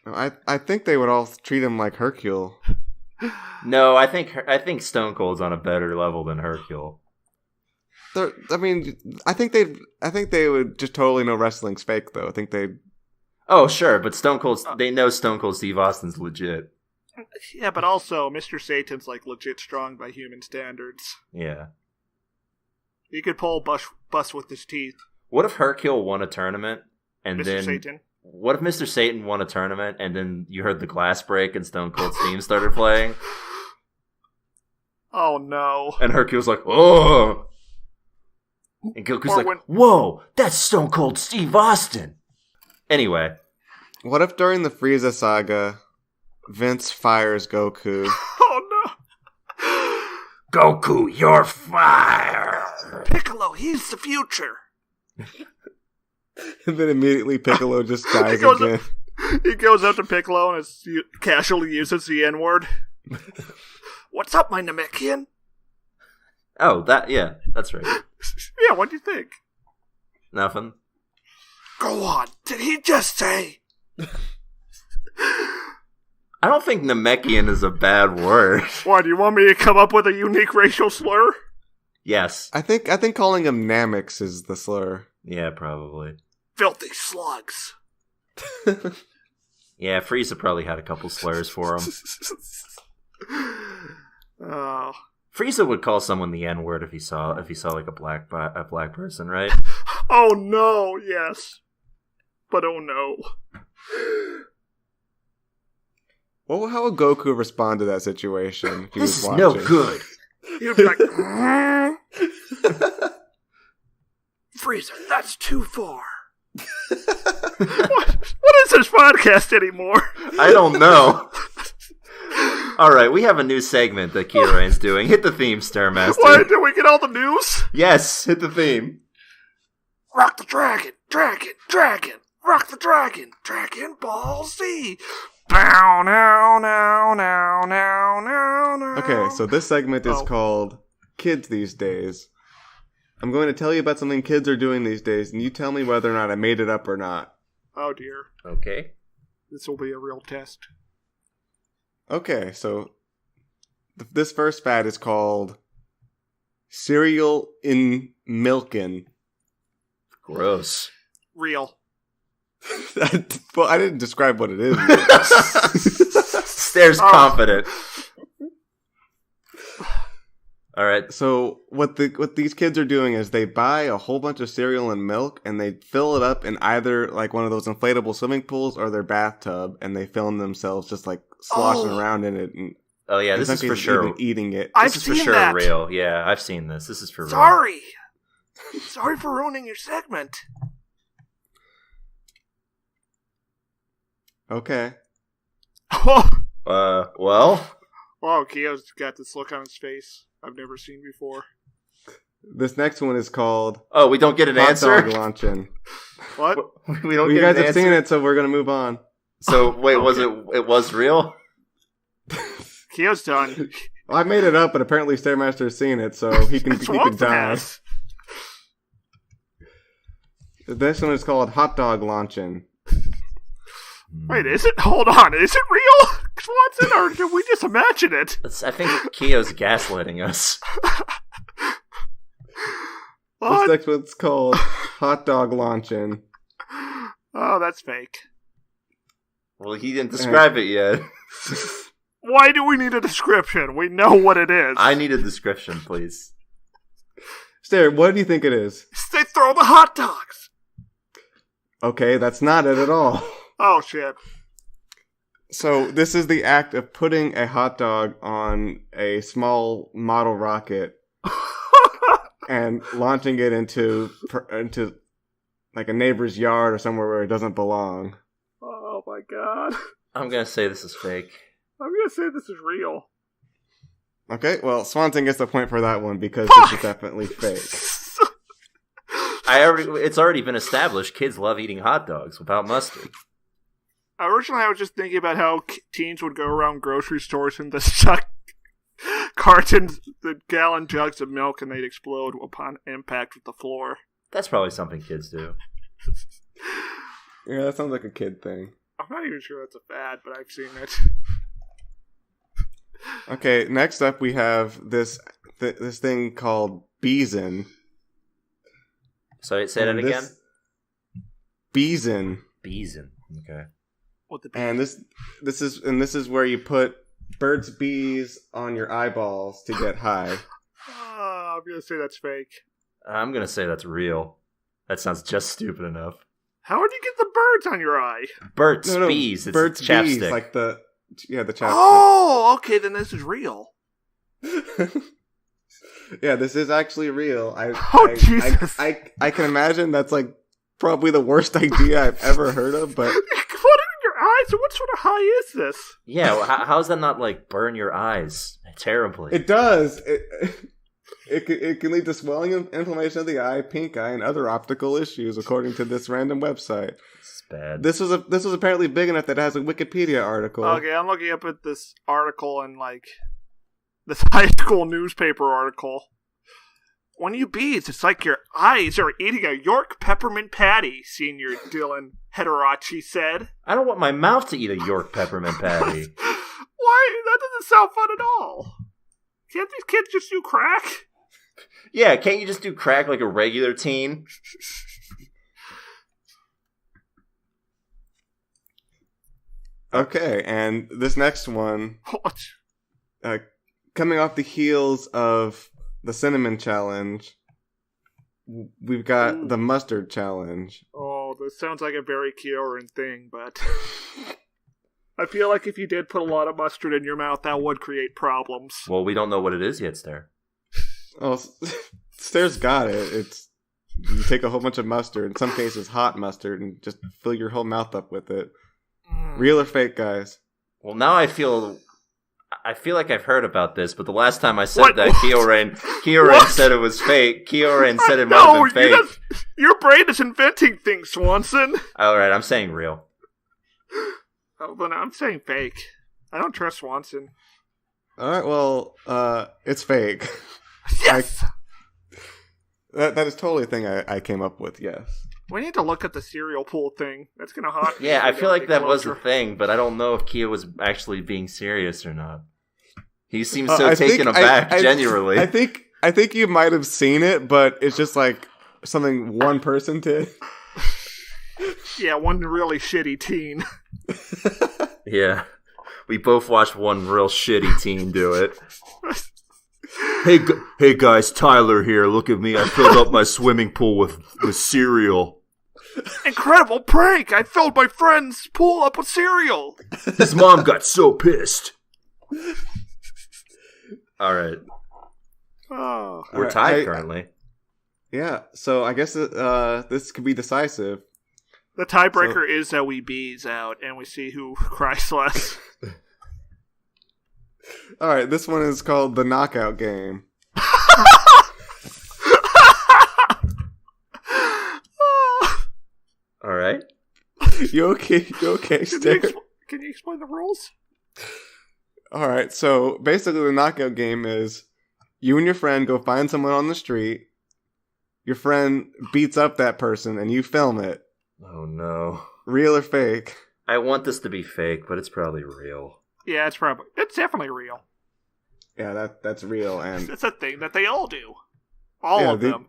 I think they would all treat him like Hercule. No, I think Stone Cold's on a better level than Hercule. I think they would just totally know wrestling's fake, though. I think they. Oh, sure, but they know Stone Cold Steve Austin's legit. Yeah, but also Mr. Satan's legit strong by human standards. Yeah. He could pull bus with his teeth. What if Hercule won a tournament and Mr. Satan? What if Mr. Satan won a tournament and then you heard the glass break and Stone Cold's theme started playing? Oh no. And Hercule's like, oh! And Goku's whoa, that's Stone Cold Steve Austin! Anyway. What if during the Frieza saga, Vince fires Goku? Oh no! Goku, you're fired! Piccolo, he's the future! And then immediately Piccolo just dies again. He goes up to Piccolo and casually uses the N-word. What's up, my Namekian? Oh, that's right. Yeah, what do you think? Nothing. Go on, did he just say? I don't think Namekian is a bad word. Why, do you want me to come up with a unique racial slur? Yes. I think calling him Namix is the slur. Yeah, probably. Filthy slugs. Yeah, Frieza probably had a couple slurs for him. Oh. Frieza would call someone the N-word if he saw like a black person, right? Oh no, yes. But oh no. Well, how would Goku respond to that situation if he This was is watching? no good. He would be like, Frieza, that's too far. What is this podcast anymore? I don't know. All right, we have a new segment that Kiorei's doing. Hit the theme, Stairmaster. What? Did we get all the news? Yes, hit the theme. Rock the dragon, dragon, dragon. Rock the dragon, Dragon Ball Z. Bow, now, now, now, now, now, now. Okay, so this segment is called Kids These Days. I'm going to tell you about something kids are doing these days, and you tell me whether or not I made it up or not. Oh, dear. Okay. This will be a real test. Okay, so this first fad is called cereal in milkin'. Gross. Real. Well, I didn't describe what it is. Stare's confident. All right. So what these kids are doing is they buy a whole bunch of cereal and milk, and they fill it up in either like one of those inflatable swimming pools or their bathtub, and they film themselves just like sloshing around in it. And oh yeah, this is for sure even eating it. I've this is seen for sure that. real. Yeah, I've seen this. This is for real. Sorry for ruining your segment. Okay. Well. Wow, Kio's got this look on his face I've never seen before. This next one is called... Oh, we don't get an hot answer? dog luncheon. What? We don't You get guys an have answer? seen it, so we're going to move on. So, wait, it was real? Kio's done. I made it up, but apparently Stairmaster has seen it, so he can Swanson die. has. The next one is called hot dog luncheon. Wait, is it? Hold on, is it real, Swanson, or did we just imagine it? I think Kio's gaslighting us. What? This next one's called hot dog luncheon. Oh, that's fake. Well, he didn't describe it yet. Why do we need a description? We know what it is. I need a description, please. Stair, what do you think it is? They throw the hot dogs. Okay, that's not it at all. Oh, shit. So, this is the act of putting a hot dog on a small model rocket and launching it into like a neighbor's yard or somewhere where it doesn't belong. Oh, my God. I'm gonna say this is fake. I'm going to say this is real. Okay, well, Swanson gets the point for that one because this is definitely fake. It's already been established kids love eating hot dogs without mustard. Originally, I was just thinking about how teens would go around grocery stores and just chuck cartons, the gallon jugs of milk, and they'd explode upon impact with the floor. That's probably something kids do. Yeah, that sounds like a kid thing. I'm not even sure that's a fad, but I've seen it. Okay, next up we have this thing called Beezin. So say that again? Beezin. Beezin. Okay. What the And this is where you put Burt's Bees on your eyeballs to get high. I'm going to say that's fake. I'm gonna say that's real. That sounds just stupid enough. How would you get the birds on your eye? Burt's No, Bees. It's Burt's chapstick. Bees, like the chapstick. Oh, okay, then this is real. Yeah, this is actually real. Jesus. I can imagine that's like probably the worst idea I've ever heard of, but Put it in your eyes? What sort of high is this? Yeah, well, how's that not like burn your eyes terribly? it does. It can lead to swelling and inflammation of the eye, pink eye, and other optical issues, according to this random website. It's bad. This was apparently big enough that it has a Wikipedia article. Okay, I'm looking up at this article and like this high school newspaper article. When you bees, it's like your eyes are eating a York peppermint patty, Senior Dylan Hederachi said. I don't want my mouth to eat a York peppermint patty. Why? That doesn't sound fun at all. Can't these kids just do crack? Yeah, can't you just do crack like a regular teen? Okay, and this next one, What? coming off the heels of the cinnamon challenge, we've got the mustard challenge. Oh, this sounds like a very Kiorein thing, but I feel like if you did put a lot of mustard in your mouth, that would create problems. Well, we don't know what it is yet, Stare. Oh, Stair's got it. It's you take a whole bunch of mustard, in some cases hot mustard, and just fill your whole mouth up with it. Real or fake, guys? Well, now I feel like I've heard about this, but the last time I said that, Kiorein said it was fake. Kiorein said it might have been fake. Your brain is inventing things, Swanson. Alright, I'm saying real. Oh, then I'm saying fake. I don't trust Swanson. Alright, well, it's fake. Yes! That is totally a thing I came up with, yes. We need to look at the cereal pool thing. That's going to haunt. Yeah, I feel like that was a thing, but I don't know if Kia was actually being serious or not. He seems so taken aback, genuinely. I think you might have seen it, but it's just like something one person did. Yeah, one really shitty teen. Yeah. We both watched one real shitty teen do it. Hey guys, Tyler here. Look at me. I filled up my swimming pool with cereal. Incredible prank! I filled my friend's pool up with cereal. His mom got so pissed. All right. Oh. We're tied currently. Yeah, so I guess this could be decisive. The tiebreaker is that we bees out and we see who cries less. All right, this one is called the Knockout Game. All right. You okay? Can you explain the rules? All right, so basically the Knockout Game is you and your friend go find someone on the street. Your friend beats up that person and you film it. Oh no. Real or fake? I want this to be fake, but it's probably real. Yeah, it's definitely real. Yeah, that's real, and it's a thing that they all do. All of them.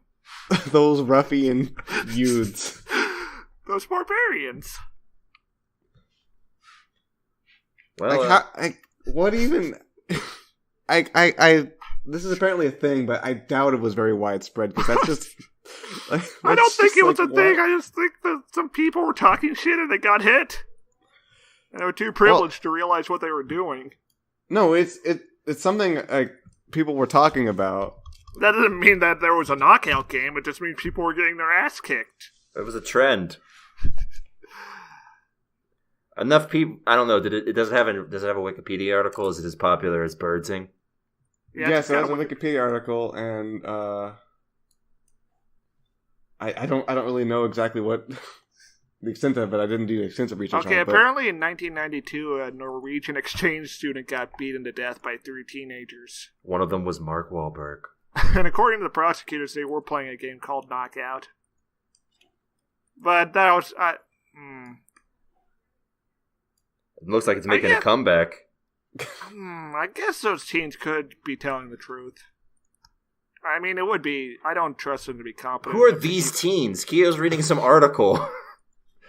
Those ruffian youths. Those barbarians. Well, what even? This is apparently a thing, but I doubt it was very widespread because that's just. I don't think it was a thing. I just think that some people were talking shit and they got hit, and they were too privileged to realize what they were doing. No, it's something like people were talking about. That doesn't mean that there was a knockout game. It just means people were getting their ass kicked. It was a trend. Enough people. I don't know. Does it have a Wikipedia article? Is it as popular as birdsing? Yeah, so there's a Wikipedia article, and I don't really know exactly what the extent of it. I didn't do extensive research on it. Okay, apparently in 1992, a Norwegian exchange student got beaten to death by 3 teenagers. One of them was Mark Wahlberg. And according to the prosecutors, they were playing a game called Knockout. But that was... It looks like it's making a comeback. I guess those teens could be telling the truth. I mean, it would be... I don't trust them to be competent. Who are these teens? Kio's reading some article.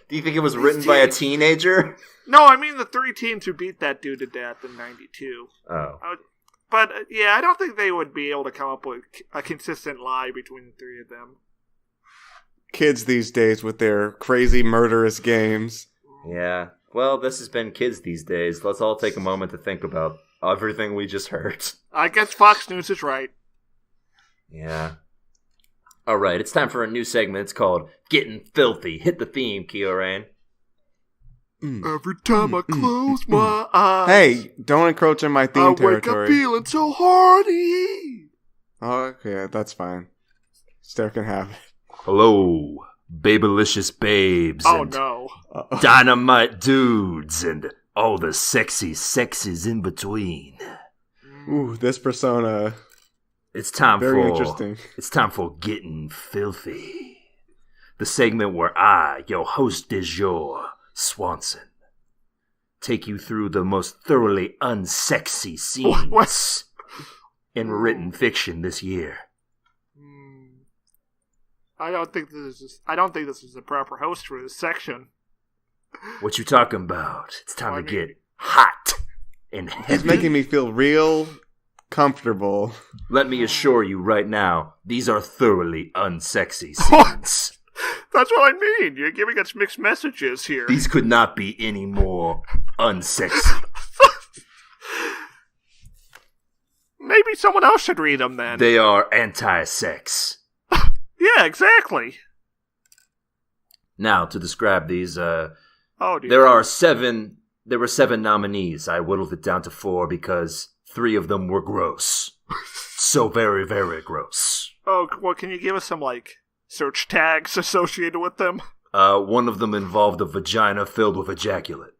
Do you think it was written by a teenager? No, I mean the 3 teens who beat that dude to death in 92. Oh. But, yeah, I don't think they would be able to come up with a consistent lie between the 3 of them. Kids these days with their crazy murderous games. Yeah. Well, this has been Kids These Days. Let's all take a moment to think about everything we just heard. I guess Fox News is right. Yeah. All right, it's time for a new segment. It's called Getting Filthy. Hit the theme, Kiorein. Every time I close my eyes... Hey, don't encroach on my theme territory. I wake up feeling so horny. Oh, okay, that's fine. Stair can have it. Hello, babylicious babes. Oh, no. Dynamite dudes and all the sexy sexes in between. Ooh, this persona... It's time Very interesting. It's time for Getting Filthy. The segment where I, your host du jour, Swanson, take you through the most thoroughly unsexy scenes in written fiction this year. I don't think this is the proper host for this section. What you talking about? It's time to get hot and heavy. It's making me feel real comfortable. Let me assure you right now, these are thoroughly unsexy scenes. That's what I mean. You're giving us mixed messages here. These could not be any more unsexy. Maybe someone else should read them then. They are anti-sex. Yeah, exactly. Now, to describe these, dear. there were 7 nominees. I whittled it down to 4 because 3 of them were gross. So very, very gross. Oh, well, can you give us some, search tags associated with them? One of them involved a vagina filled with ejaculate.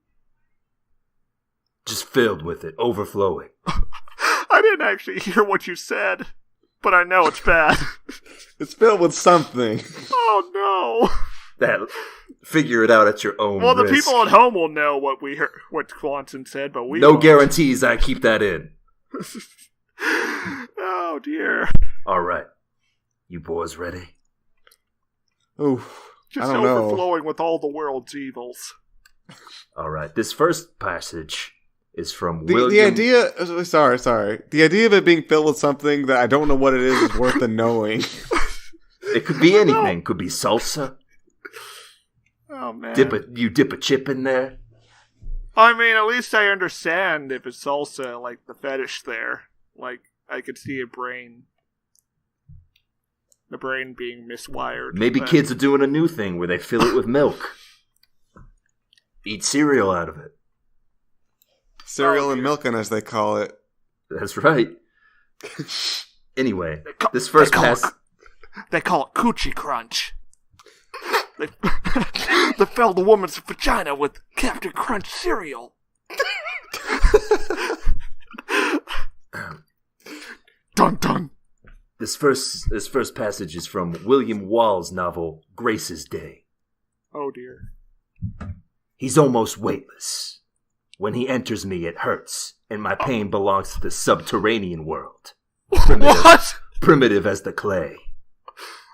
Just filled with it, overflowing. I didn't actually hear what you said. but I know it's bad. It's filled with something. Oh no! Figure it out at your own Well, the risk. people at home will know what we heard, what Swanson said, but we no won't. guarantees I keep that in. Oh dear! All right, you boys ready? Oof. Just I don't know. overflowing with all the world's evils. All right. This first passage is from The William. idea. Sorry. The idea of it being filled with something that I don't know what it is worth the knowing. It could be anything. Could be salsa. Oh man! You dip a chip in there. I mean, at least I understand if it's salsa, like the fetish there. Like I could see a brain. The brain being miswired. Maybe but- kids are doing a new thing where they fill it with milk. Eat cereal out of it. Cereal and milking, as they call it. That's right. Anyway, this first pass. They call it Coochie Crunch. They filled the woman's vagina with Captain Crunch cereal. Dun dun. This first passage is from William Wall's novel Grace's Day. Oh dear. He's almost weightless. When he enters me, it hurts, and my pain belongs to the subterranean world. What? Primitive as the clay.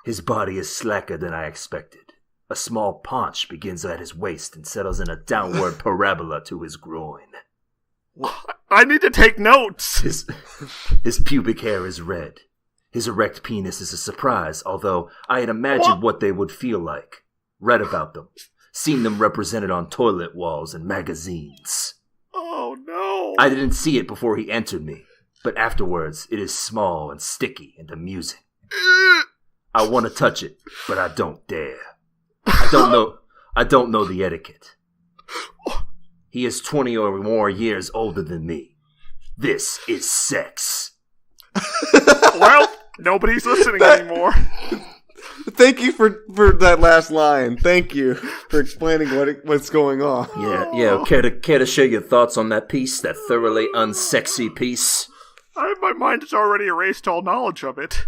His body is slacker than I expected. A small paunch begins at his waist and settles in a downward parabola to his groin. I need to take notes. His pubic hair is red. His erect penis is a surprise, although I had imagined what they would feel like. Read about them. Seen them represented on toilet walls and magazines. Oh no. I didn't see it before he entered me, but afterwards it is small and sticky and amusing. I want to touch it, but I don't dare. I don't know the etiquette. He is 20 or more years older than me. This is sex. Well, nobody's listening anymore. Thank you for that last line. Thank you for explaining what's going on. Yeah. Care to share your thoughts on that piece? That thoroughly unsexy piece? My mind has already erased all knowledge of it.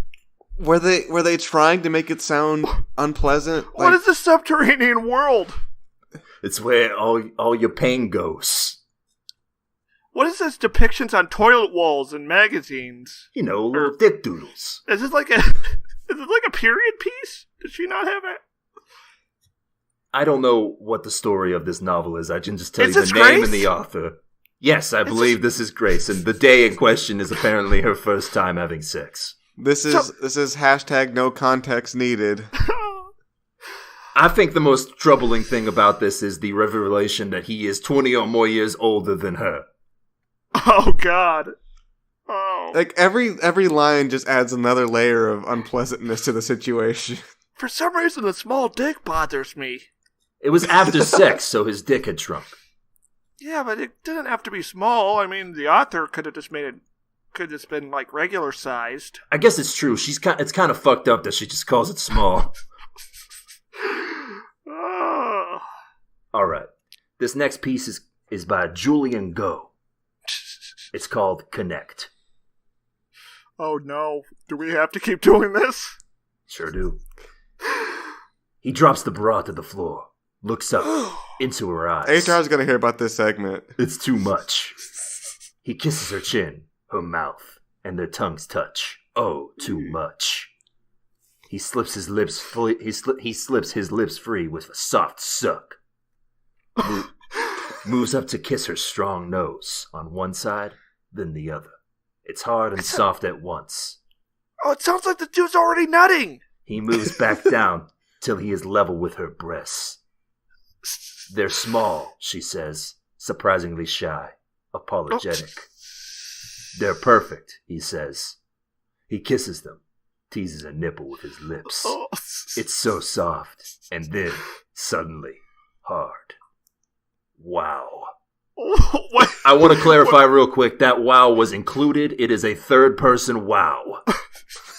Were they trying to make it sound unpleasant? What is the subterranean world? It's where all your pain goes. What is this depictions on toilet walls and magazines? You know, little dick doodles. Is this like a period piece? Does she not have it? I don't know what the story of this novel is. I can just tell Is you the this name Grace? and the author. Yes, I believe this is Grace, and the day in question is apparently her first time having sex. This is hashtag no context needed. I think the most troubling thing about this is the revelation that he is 20 or more years older than her. Oh God. Oh. Like every line just adds another layer of unpleasantness to the situation. For some reason, the small dick bothers me. It was after sex, so his dick had shrunk. Yeah, but it didn't have to be small. I mean, the author could have just been like regular sized. I guess it's true. It's kind of fucked up that she just calls it small. Oh. All right. This next piece is by Julian Go. It's called Connect. Oh no. Do we have to keep doing this? Sure do. He drops the bra to the floor, looks up into her eyes. HR's gonna hear about this segment. It's too much. He kisses her chin, her mouth, and their tongues touch. Oh, too much. He slips his lips he slips his lips free with a soft suck. Moves up to kiss her strong nose on one side, then the other. It's hard and soft at once. Oh, it sounds like the dude's already nutting. He moves back down till he is level with her breasts. They're small, she says, surprisingly shy, apologetic. They're perfect, he says. He kisses them, teases a nipple with his lips. It's so soft, and then, suddenly, hard. Wow. What? I want to clarify real quick, that wow was included. It is a third-person wow.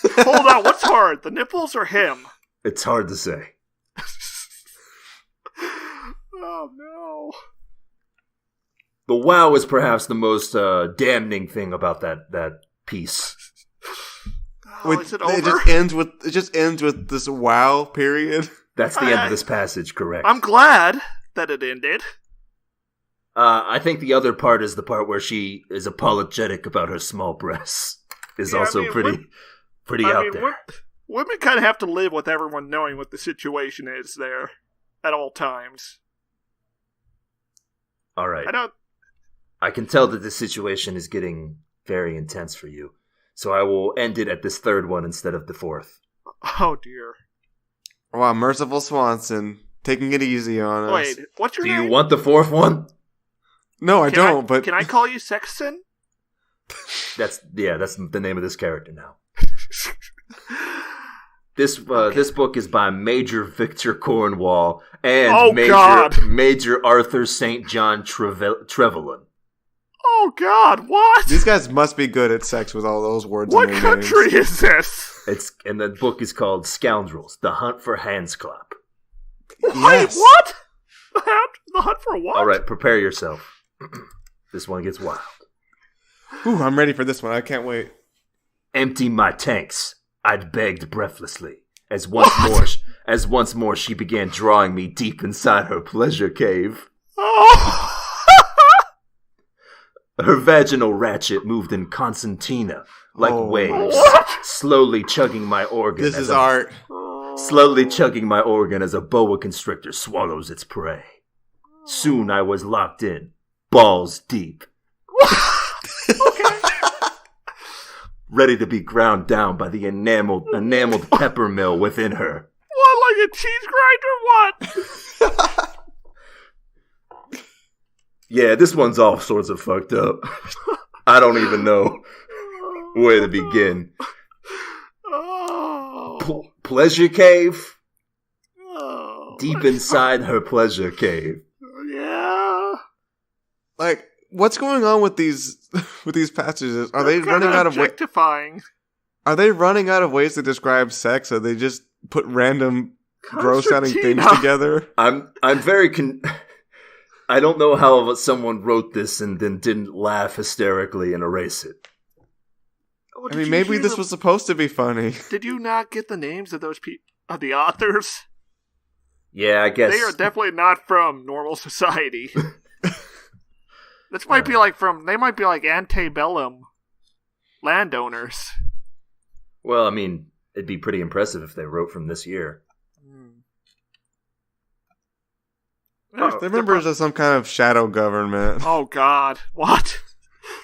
Hold on, what's hard? The nipples or him? It's hard to say. Oh no. The wow is perhaps the most damning thing about that piece. Is it over? It just ends with this wow period. That's the end of this passage, correct? I'm glad that it ended. I think the other part is the part where she is apologetic about her small breasts. Is also pretty out there. Women kind of have to live with everyone knowing what the situation is there at all times. All right. I can tell that this situation is getting very intense for you, so I will end it at this third one instead of the fourth. Oh, dear. Wow, Merciful Swanson, taking it easy on us. Wait, what's your name? Do you want the fourth one? No, I don't, but... Can I call you Sexton? That's the name of this character now. This book is by Major Victor Cornwall and Major Arthur St. John Trevelyan. Oh, God, what? These guys must be good at sex with all those words in their names. What country is this? And the book is called Scoundrels, The Hunt for Handsclap. Wait, what? The hunt for what? All right, prepare yourself. This one gets wild. Ooh, I'm ready for this one. I can't wait. Empty my tanks, I'd begged breathlessly, as once more she began drawing me deep inside her pleasure cave. Oh. Her vaginal ratchet moved in concertina, like waves, slowly chugging my organ. This is art. Slowly chugging my organ as a boa constrictor swallows its prey. Soon I was locked in, balls deep. Okay. Ready to be ground down by the enameled pepper mill within her. What, like a cheese grinder? What? Yeah, this one's all sorts of fucked up. I don't even know where to begin. Pleasure cave? Deep inside her pleasure cave. Yeah. Like, what's going on with these passages? Are they running out of objectifying? Are they running out of ways to describe sex? Or they just put random gross-sounding things together? I'm very I don't know how someone wrote this and then didn't laugh hysterically and erase it. I mean, maybe this was supposed to be funny. Did you not get the names of those of the authors? Yeah, I guess they are definitely not from normal society. This might be like they might be like antebellum landowners. Well, I mean, it'd be pretty impressive if they wrote from this year. They're members of some kind of shadow government. Oh, God. What?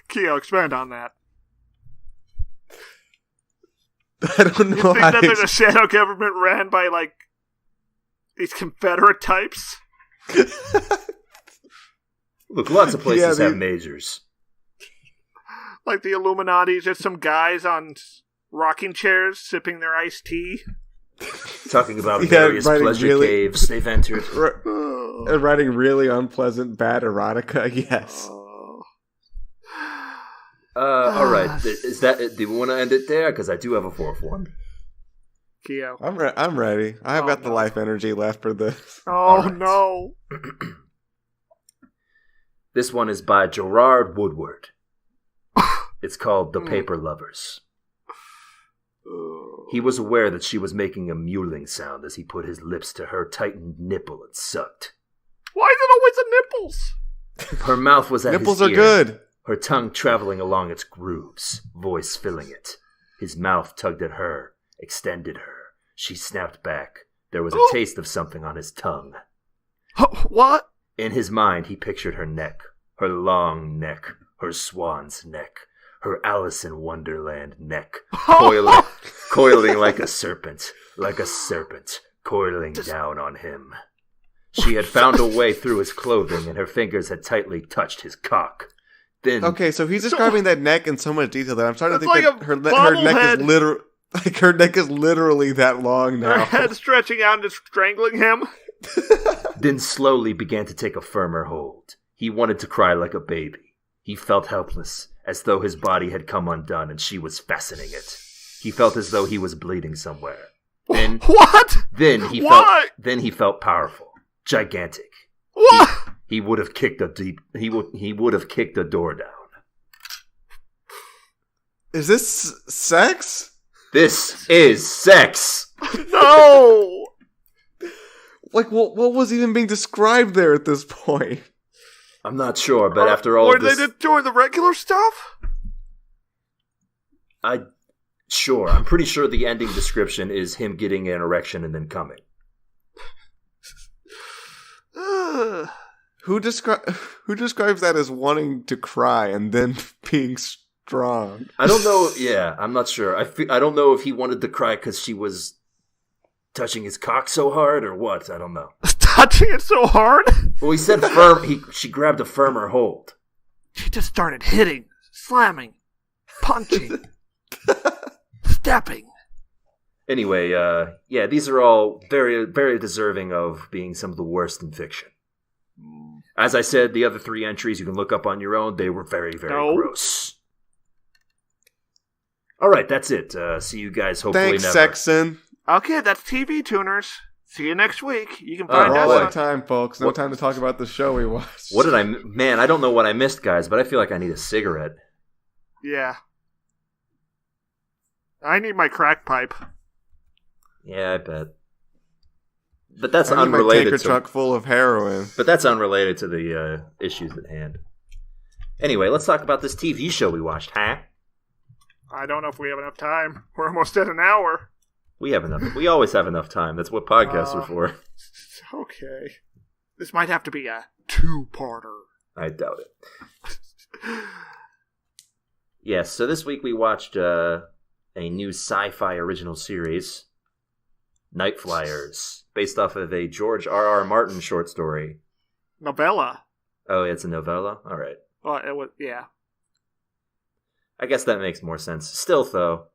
Keo, expand on that. I don't know. You think that there's a shadow government ran by, like, these Confederate types? Look, lots of places have majors. Like the Illuminati, just some guys on rocking chairs sipping their iced tea. Talking about various pleasure caves they've entered. Writing really unpleasant, bad erotica, yes. All right. Do you want to end it there? Because I do have a fourth one. Keo. I'm ready. I've got the life energy left for this. Oh, right. No. This one is by Gerard Woodward. It's called The Paper Lovers. He was aware that she was making a mewling sound as he put his lips to her tightened nipple and sucked. Why is it always the nipples? Her mouth was at nipples his are ear, good. Her tongue traveling along its grooves, voice filling it. His mouth tugged at her, extended her. She snapped back. There was a taste of something on his tongue. What? In his mind, he pictured her neck, her long neck, her swan's neck, her Alice in Wonderland neck, coiling like a serpent, coiling down on him. She had found a way through his clothing, and her fingers had tightly touched his cock. Then, okay, so he's describing that neck in so much detail that I'm starting to think that her neck is literally her neck is literally that long now. Her head stretching out and strangling him. Then slowly began to take a firmer hold. He wanted to cry like a baby. He felt helpless, as though his body had come undone and she was fastening it. He felt as though he was bleeding somewhere. Then what? Then he felt powerful, gigantic. What? He would have kicked he would have kicked a door down. Is this sex? This is sex. No! Like, what was even being described there at this point? I'm not sure, but after all or of this... Or they doing the regular stuff? I'm pretty sure the ending description is him getting an erection and then coming. Who describes that as wanting to cry and then being strong? I don't know. Yeah, I'm not sure. I don't know if he wanted to cry because she was touching his cock so hard or what. I don't know. Touching it so hard? Well, he said firm. She grabbed a firmer hold. She just started hitting, slamming, punching, stepping. Anyway, yeah, these are all very, very deserving of being some of the worst in fiction. As I said, the other 3 entries you can look up on your own. They were very, very gross. All right, that's it. See you guys hopefully Thanks, never. Sexton. Okay, that's TV Tuners. See you next week. You can find all us that time, folks. No time to talk about the show we watched. What did Man, I don't know what I missed, guys, but I feel like I need a cigarette. Yeah. I need my crack pipe. Yeah, I bet. But that's I need unrelated my tanker to truck full of heroin. But that's unrelated to the issues at hand. Anyway, let's talk about this TV show we watched, huh? I don't know if we have enough time. We're almost at an hour. We have enough. We always have enough time. That's what podcasts are for. Okay. This might have to be a 2-parter. I doubt it. Yes, so this week we watched a new SyFy original series, Nightflyers, based off of a George R.R. Martin short story. Novella. Oh, it's a novella? All right. Well, it was, yeah. I guess that makes more sense. Still, though,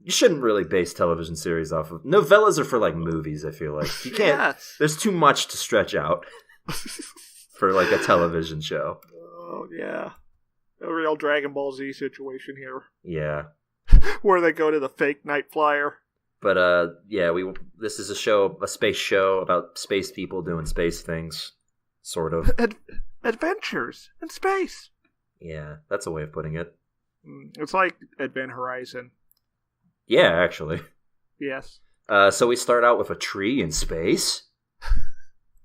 you shouldn't really base television series off of... Novellas are for, like, movies, I feel like. You can't... Yes. There's too much to stretch out for, like, a television show. Oh, yeah. A real Dragon Ball Z situation here. Yeah. Where they go to the fake Nightflyer. But, yeah, this is a space show about space people doing space things. Sort of. Adventures in space. Yeah, that's a way of putting it. It's like Event Horizon. Yeah, actually. Yes. So we start out with a tree in space.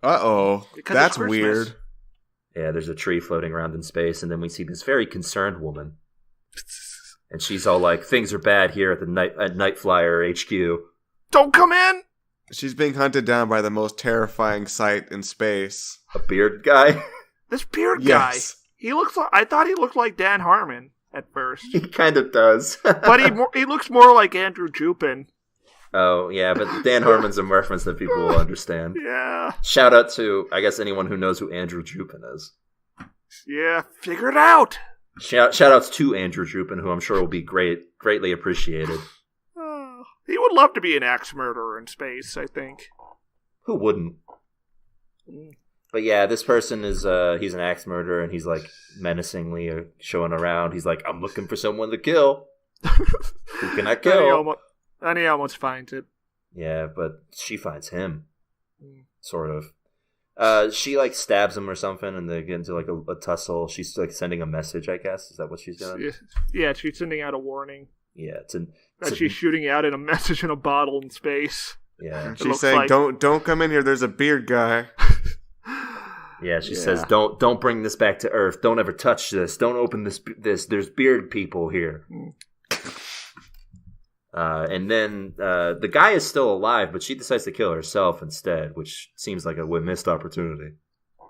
Uh-oh. That's weird. Yeah, there's a tree floating around in space, and then we see this very concerned woman. And she's all like, things are bad here at the Nightflyer HQ. Don't come in! She's being hunted down by the most terrifying sight in space. A beard guy? This beard guy. He looks like, I thought he looked like Dan Harmon at first. He kind of does. But he looks more like Andrew Jupin. Oh, yeah, but Dan Harmon's a reference that people will understand. Yeah. Shout out to, I guess, anyone who knows who Andrew Jupin is. Yeah, figure it out. Shout outs to Andrew Jupin, who I'm sure will be greatly appreciated. He would love to be an axe murderer in space, I think. Who wouldn't? But yeah, this person is, he's an axe murderer, and he's, like, menacingly showing around. He's like, I'm looking for someone to kill. Who can I kill? And he almost finds it. Yeah, but she finds him. Sort of. She, like, stabs him or something, and they get into, like, a tussle. She's, like, sending a message, I guess. Is that what she's doing? Yeah, she's sending out a warning. Yeah, she's shooting out in a message in a bottle in space. Yeah. She's saying, don't come in here, there's a beard guy. Yeah, she says, don't bring this back to Earth. Don't ever touch this. Don't open this. There's beard people here. And then the guy is still alive, but she decides to kill herself instead, which seems like a missed opportunity.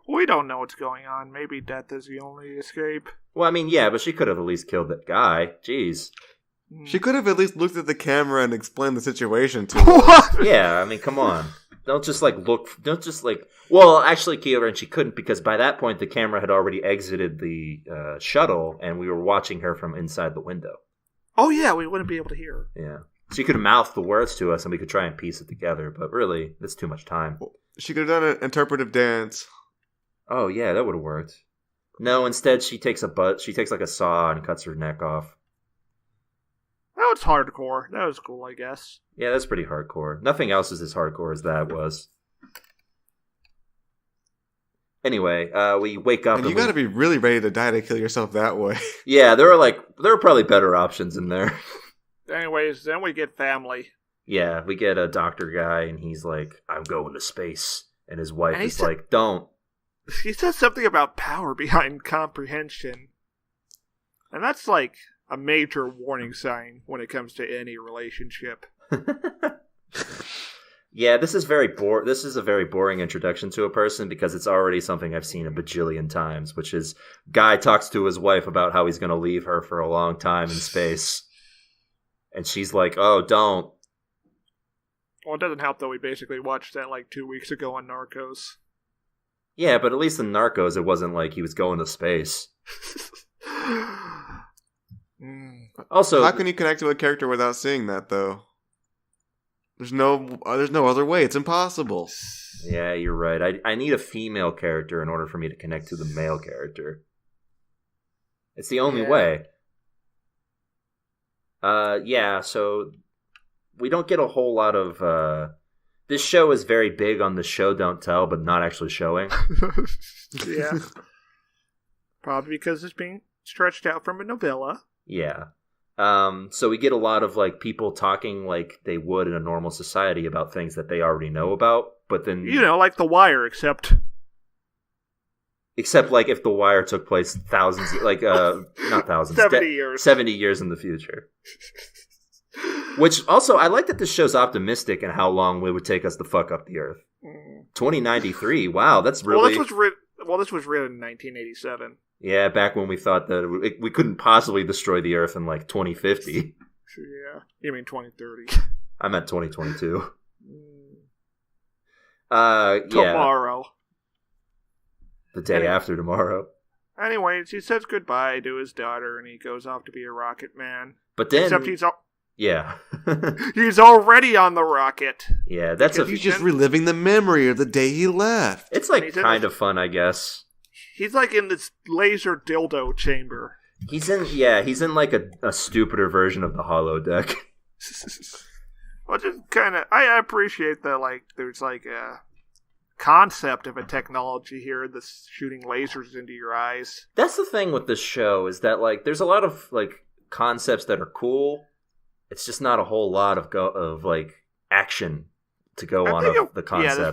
We don't know what's going on. Maybe death is the only escape. Well, I mean, yeah, but she could have at least killed that guy. Jeez. She could have at least looked at the camera and explained the situation to him. What? Yeah, I mean, come on. Don't just look. Well, actually, Kiorein, she couldn't, because by that point the camera had already exited the shuttle, and we were watching her from inside the window. Oh yeah, we wouldn't be able to hear her. Yeah, she could have mouthed the words to us, and we could try and piece it together. But really, that's too much time. She could have done an interpretive dance. Oh yeah, that would have worked. No, instead she takes like a saw and cuts her neck off. That was hardcore. That was cool, I guess. Yeah, that's pretty hardcore. Nothing else is as hardcore as that was. Anyway, we wake up. And you gotta be really ready to die to kill yourself that way. Yeah, there were probably better options in there. Anyways, then we get family. Yeah, we get a doctor guy, and he's like, I'm going to space. And his wife is said, like, don't. He says something about power behind comprehension. And that's like a major warning sign when it comes to any relationship. Yeah, this is a very boring introduction to a person because it's already something I've seen a bajillion times, which is guy talks to his wife about how he's going to leave her for a long time in space. And she's like, oh, don't. Well, it doesn't help that we basically watched that like 2 weeks ago on Narcos. Yeah, but at least in Narcos, it wasn't like he was going to space. Also, how can you connect to a character without seeing that, though? There's no other way. It's impossible. Yeah, you're right. I need a female character in order for me to connect to the male character. It's the only way. So we don't get a whole lot of... this show is very big on the show don't tell, but not actually showing. Yeah. Probably because it's being stretched out from a novella. Yeah. So we get a lot of like people talking like they would in a normal society about things that they already know about, but then... You know, like The Wire, except like if The Wire took place thousands, like, not thousands. 70 years. 70 years in the future. Which, also, I like that this show's optimistic in how long it would take us to fuck up the Earth. 2093, wow, that's really... Well, this was written in 1987. Yeah, back when we thought that we couldn't possibly destroy the Earth in, like, 2050. Yeah, you mean 2030. I meant 2022. Tomorrow. The day after tomorrow. Anyways, he says goodbye to his daughter, and he goes off to be a rocket man. But then... Except Yeah. he's already on the rocket. Yeah, he's just reliving the memory of the day he left. It's like kind of fun, I guess. He's like in this laser dildo chamber. He's in like a stupider version of the holodeck. Well, just kind of, I appreciate that, like, there's like a concept of a technology here that's shooting lasers into your eyes. That's the thing with this show, is that, like, there's a lot of, like, concepts that are cool. It's just not a whole lot of like, action to go on of the concepts. Yeah,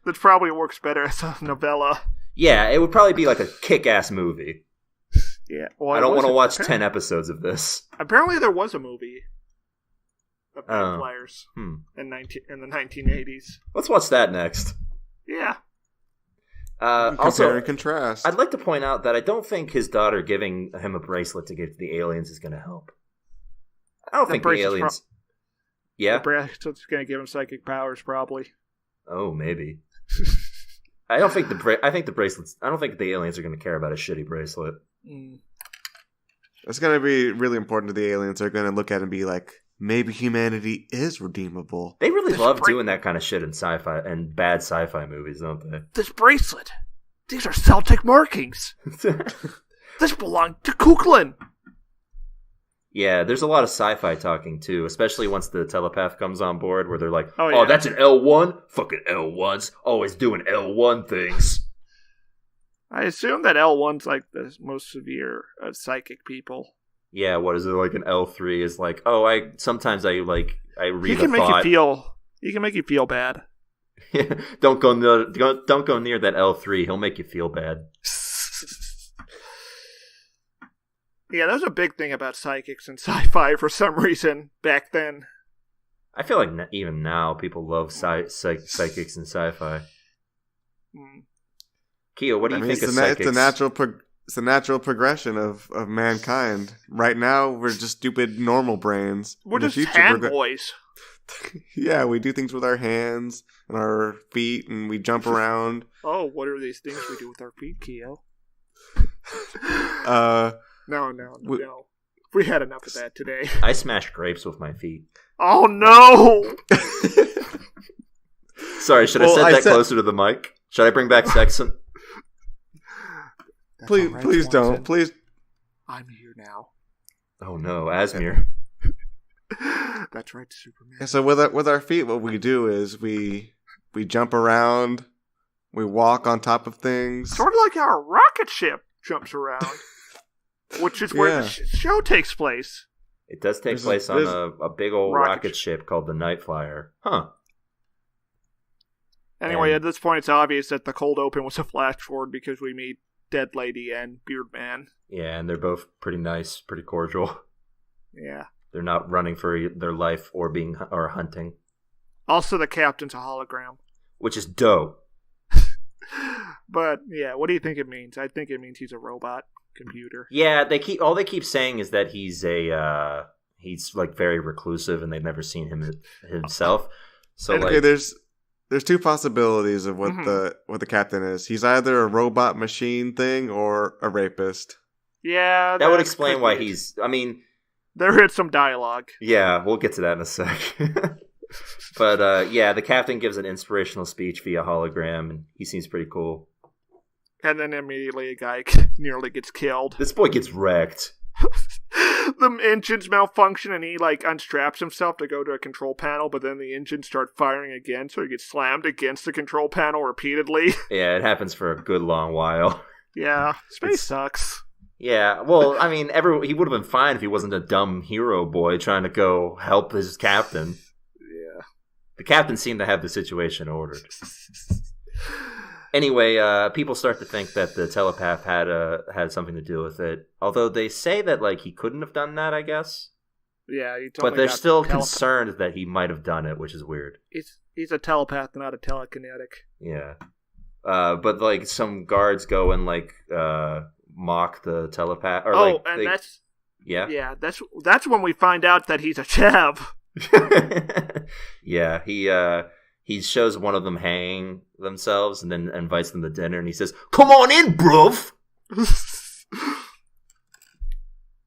that probably works better as a novella. Yeah, it would probably be like a kick-ass movie. Yeah, well, I don't want to watch 10 episodes of this. Apparently, there was a movie of Nightflyers in the 1980s. Let's watch that next. Yeah. Also, and contrast. I'd like to point out that I don't think his daughter giving him a bracelet to give to the aliens is going to help. I don't think the aliens... Yeah? The bracelet's going to give him psychic powers, probably. Oh, maybe. I don't think the bracelets... I don't think the aliens are going to care about a shitty bracelet. It's going to be really important to the aliens. They're going to look at it and be like, maybe humanity is redeemable. They really love doing that kind of shit in sci-fi and bad sci-fi movies, don't they? This bracelet. These are Celtic markings. This belonged to Kuklin. Yeah, there's a lot of sci-fi talking, too, especially once the telepath comes on board, where they're like, oh, that's an L1? Fucking L1s. Always doing L1 things. I assume that L1's like the most severe of psychic people. Yeah, what is it, like an L3 is like, sometimes I read he can a thought. He can make you feel bad. Don't go near that L3, he'll make you feel bad. Yeah, that was a big thing about psychics and sci-fi for some reason back then. I feel like even now people love psychics and sci-fi. Keo, what do you think of psychics? It's a natural progression of mankind. Right now, we're just stupid normal brains. We're just hand boys. Yeah, we do things with our hands and our feet, and we jump around. Oh, what are these things we do with our feet, Keo? No. We had enough of that today. I smash grapes with my feet. Oh, no! Sorry, should I say that closer to the mic? Should I bring back Sexton? Please don't. Please. I'm here now. Oh, no, Asmir. That's right, Superman. Yeah, so with our feet, what we do is we jump around, we walk on top of things. Sort of like how a rocket ship jumps around. Which is where the show takes place. It does take place on a big old rocket ship called the Nightflyer. Huh. Anyway, at this point, it's obvious that the cold open was a flash forward because we meet Dead Lady and Beard Man. Yeah, and they're both pretty nice, pretty cordial. Yeah. They're not running for their life or hunting. Also, the captain's a hologram. Which is dope. But, yeah, what do you think it means? I think it means he's a robot computer. Yeah, they keep saying is that he's he's like very reclusive and they've never seen him himself. So okay, there's two possibilities of what the captain is. He's either a robot machine thing or a rapist. Yeah, that would explain why he's. I mean, there is some dialogue. Yeah, we'll get to that in a sec. But yeah, the captain gives an inspirational speech via hologram, and he seems pretty cool. And then immediately a guy nearly gets killed. This boy gets wrecked. The engines malfunction and he unstraps himself to go to a control panel, but then the engines start firing again, so he gets slammed against the control panel repeatedly. Yeah, it happens for a good long while. Yeah, space sucks. Yeah, well, I mean, he would have been fine if he wasn't a dumb hero boy trying to go help his captain. Yeah. The captain seemed to have the situation ordered. Anyway, people start to think that the telepath had something to do with it. Although they say that he couldn't have done that, I guess. Yeah, but they're still concerned that he might have done it, which is weird. He's a telepath, not a telekinetic. Yeah, but some guards go and mock the telepath. Or, yeah, that's when we find out that he's a chav. Yeah, he shows one of them hanging themselves and then invites them to dinner, and he says, "Come on in, bruv!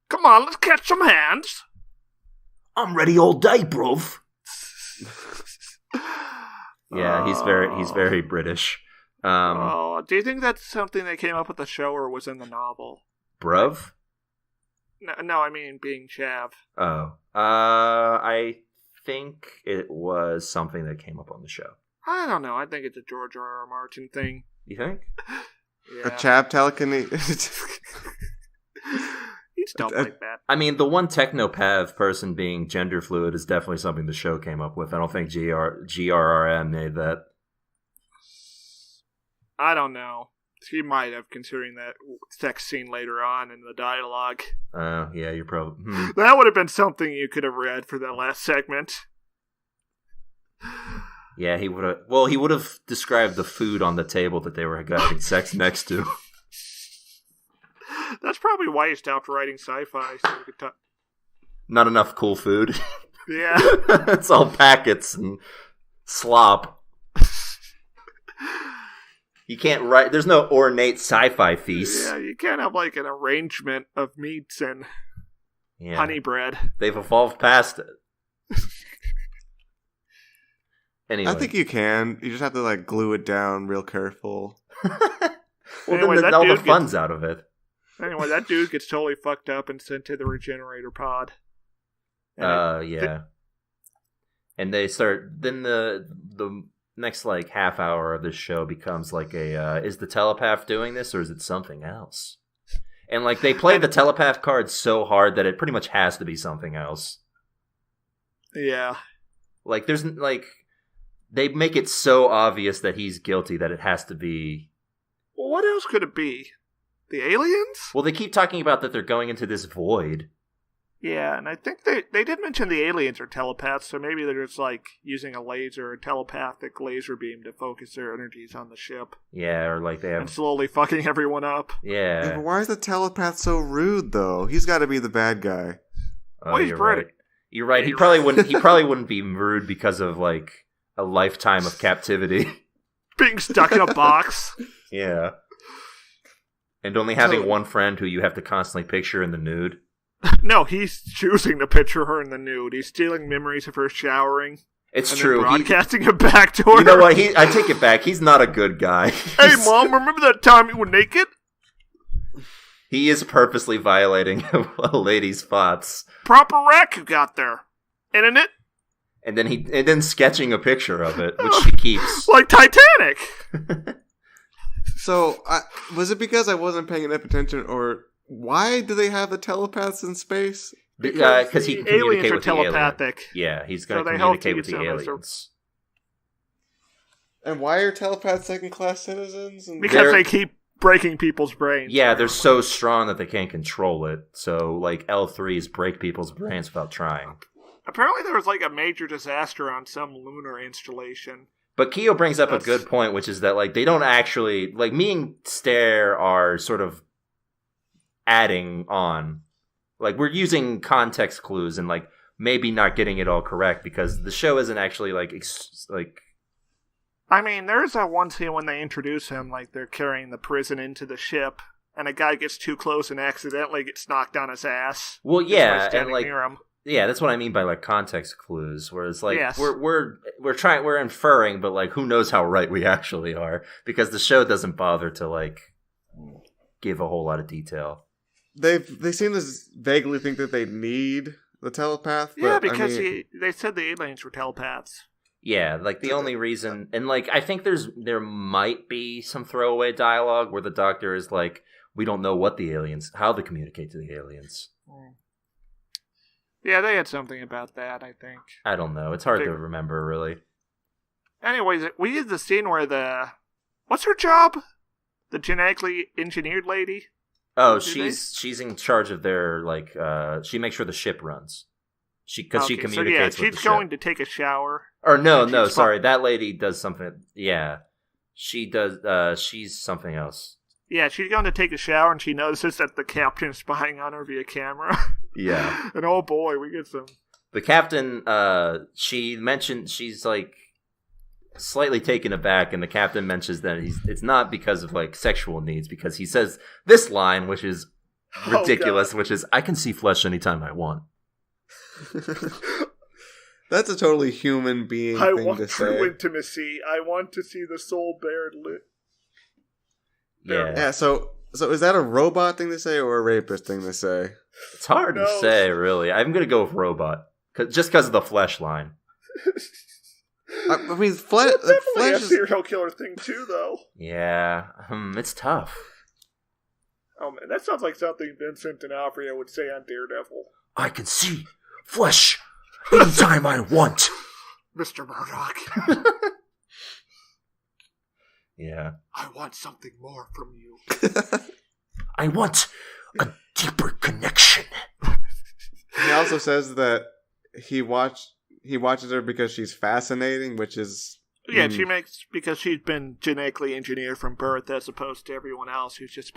Come on, let's catch some hands. I'm ready all day, bruv." Yeah, he's very British. Do you think that's something that came up with the show or was in the novel? Bruv? No, I mean being chav. Oh. I think it was something that came up on the show. I don't know. I think it's a George R.R. Martin thing. You think? Yeah. A chav telekinesis. He's dumb like that. I mean, the one technopath person being gender fluid is definitely something the show came up with. I don't think GRRM made that. I don't know. He might have, considering that sex scene later on in the dialogue. Oh, yeah, you're probably... That would have been something you could have read for that last segment. Yeah, he would have... Well, he would have described the food on the table that they were having sex next to. That's probably why he stopped writing sci-fi. So he could Not enough cool food. Yeah. It's all packets and slop. You can't write... There's no ornate sci-fi feast. Yeah, you can't have an arrangement of meats and honey bread. They've evolved past it. Anyway. I think you can. You just have to glue it down real careful. Anyway, then all the fun's out of it. Anyway, that dude gets totally fucked up and sent to the regenerator pod. Yeah. And they start... Then the next half hour of this show becomes is the telepath doing this or is it something else? And they play the telepath card so hard that it pretty much has to be something else. Yeah. There's they make it so obvious that he's guilty that it has to be. Well, what else could it be? The aliens? Well, they keep talking about that they're going into this void. Yeah, and I think they did mention the aliens are telepaths, so maybe they're just using a telepathic laser beam to focus their energies on the ship. Yeah, or they have... And slowly fucking everyone up. Yeah. But why is the telepath so rude, though? He's got to be the bad guy. Oh, you're right. You're right. He probably wouldn't be rude because of a lifetime of captivity. Being stuck in a box. Yeah. And only having one friend who you have to constantly picture in the nude. No, he's choosing to picture her in the nude. He's stealing memories of her showering. It's true. Broadcasting it back to her. You know what? I take it back. He's not a good guy. Hey, Mom, remember that time you were naked? He is purposely violating a lady's thoughts. Proper rack you got there. Isn't it? And then sketching a picture of it, which she keeps. Like Titanic! So, was it because I wasn't paying enough attention, or why do they have the telepaths in space? Because he can aliens communicate are with the alien. telepathic. Yeah, he's going to So they hope communicate to with the use them as aliens. And why are telepaths second-class citizens? Because they keep breaking people's brains. Yeah, they're so strong that they can't control it. So, like, L3s break people's brains without trying. Apparently there was, like, a major disaster on some lunar installation. But Keo brings up a good point, which is that, like, they don't actually... Like, me and Stair are sort of adding on. Like, we're using context clues and, like, maybe not getting it all correct because the show isn't actually, like... I mean, there's that one scene when they introduce him, like, they're carrying the prison into the ship, and a guy gets too close and accidentally gets knocked on his ass. Well, yeah, and, like... Near him. Yeah, that's what I mean by, like, context clues, where it's like, yes. we're inferring, but, like, who knows how right we actually are, because the show doesn't bother to, like, give a whole lot of detail. They seem to vaguely think that they need the telepath. Yeah, but, because they said the aliens were telepaths. Yeah, like, the only reason... And, like, I think there might be some throwaway dialogue where the Doctor is like, we don't know how they communicate to the aliens. Yeah, they had something about that, I think. I don't know. It's hard to remember, really. Anyways, we did the scene where what's her job? The genetically engineered lady? Oh, she's in charge of their, like, she makes sure the ship runs. She communicates with the ship. She's going to take a shower. Or no, sorry. That lady does something. Yeah. She does, she's something else. Yeah, she's going to take a shower and she notices that the captain's spying on her via camera. Yeah. And oh boy, we get some. The captain, she mentioned she's, like, slightly taken aback, and the captain mentions that it's not because of, like, sexual needs, because he says this line, which is ridiculous, which is, I can see flesh anytime I want. That's a totally human being thing to say. I want true intimacy. I want to see the soul bared lit. Yeah. So is that a robot thing to say or a rapist thing to say? It's hard to say, really. I'm going to go with robot. Just because of the flesh line. I mean, flesh definitely a is... serial killer thing, too, though. Yeah. It's tough. Oh, man, that sounds like something Vincent D'Onofrio would say on Daredevil. I can see flesh anytime I want. Mr. Murdoch. Yeah. I want something more from you. I want a deeper connection. He also says that he watches her because she's fascinating, which is... Yeah, because she's been genetically engineered from birth as opposed to everyone else who's just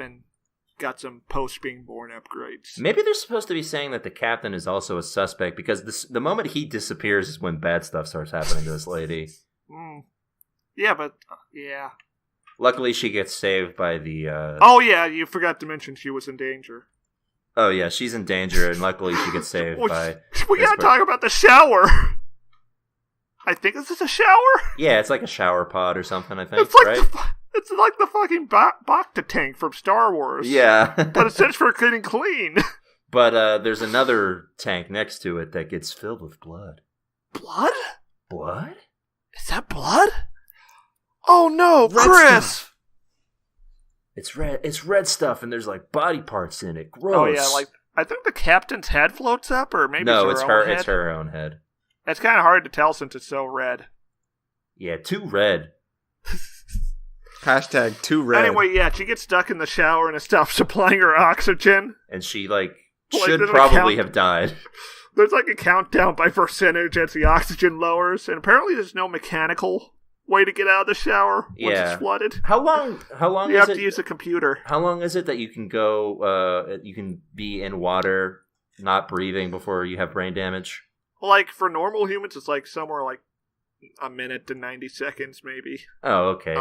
got some post-being-born upgrades. Maybe they're supposed to be saying that the captain is also a suspect because the moment he disappears is when bad stuff starts happening to this lady. Yeah, but... yeah. Luckily, she gets saved by the... Oh, yeah, you forgot to mention she was in danger. Oh, yeah, she's in danger, and luckily she gets saved by... We gotta talk about the shower! I think this is a shower? Yeah, it's like a shower pod or something, I think, it's like right? It's like the fucking Bacta tank from Star Wars. Yeah. But it's just for getting clean. But there's another tank next to it that gets filled with blood. Blood? Blood? Is that blood? Oh no, red Chris! Stuff. It's red stuff, and there's like body parts in it. Gross. Oh yeah, like I think the captain's head floats up, or maybe it's her. Head. It's her own head. It's kind of hard to tell since it's so red. Yeah, too red. Hashtag too red. Anyway, yeah, she gets stuck in the shower and it stops supplying her oxygen, and she should probably have died. There's like a countdown by percentage as the oxygen lowers, and apparently there's no mechanical way to get out of the shower once it's flooded. How long you have to use a computer. How long is it that you can go you can be in water not breathing before you have brain damage? Like for normal humans it's like somewhere like a minute to 90 seconds maybe. Oh, okay.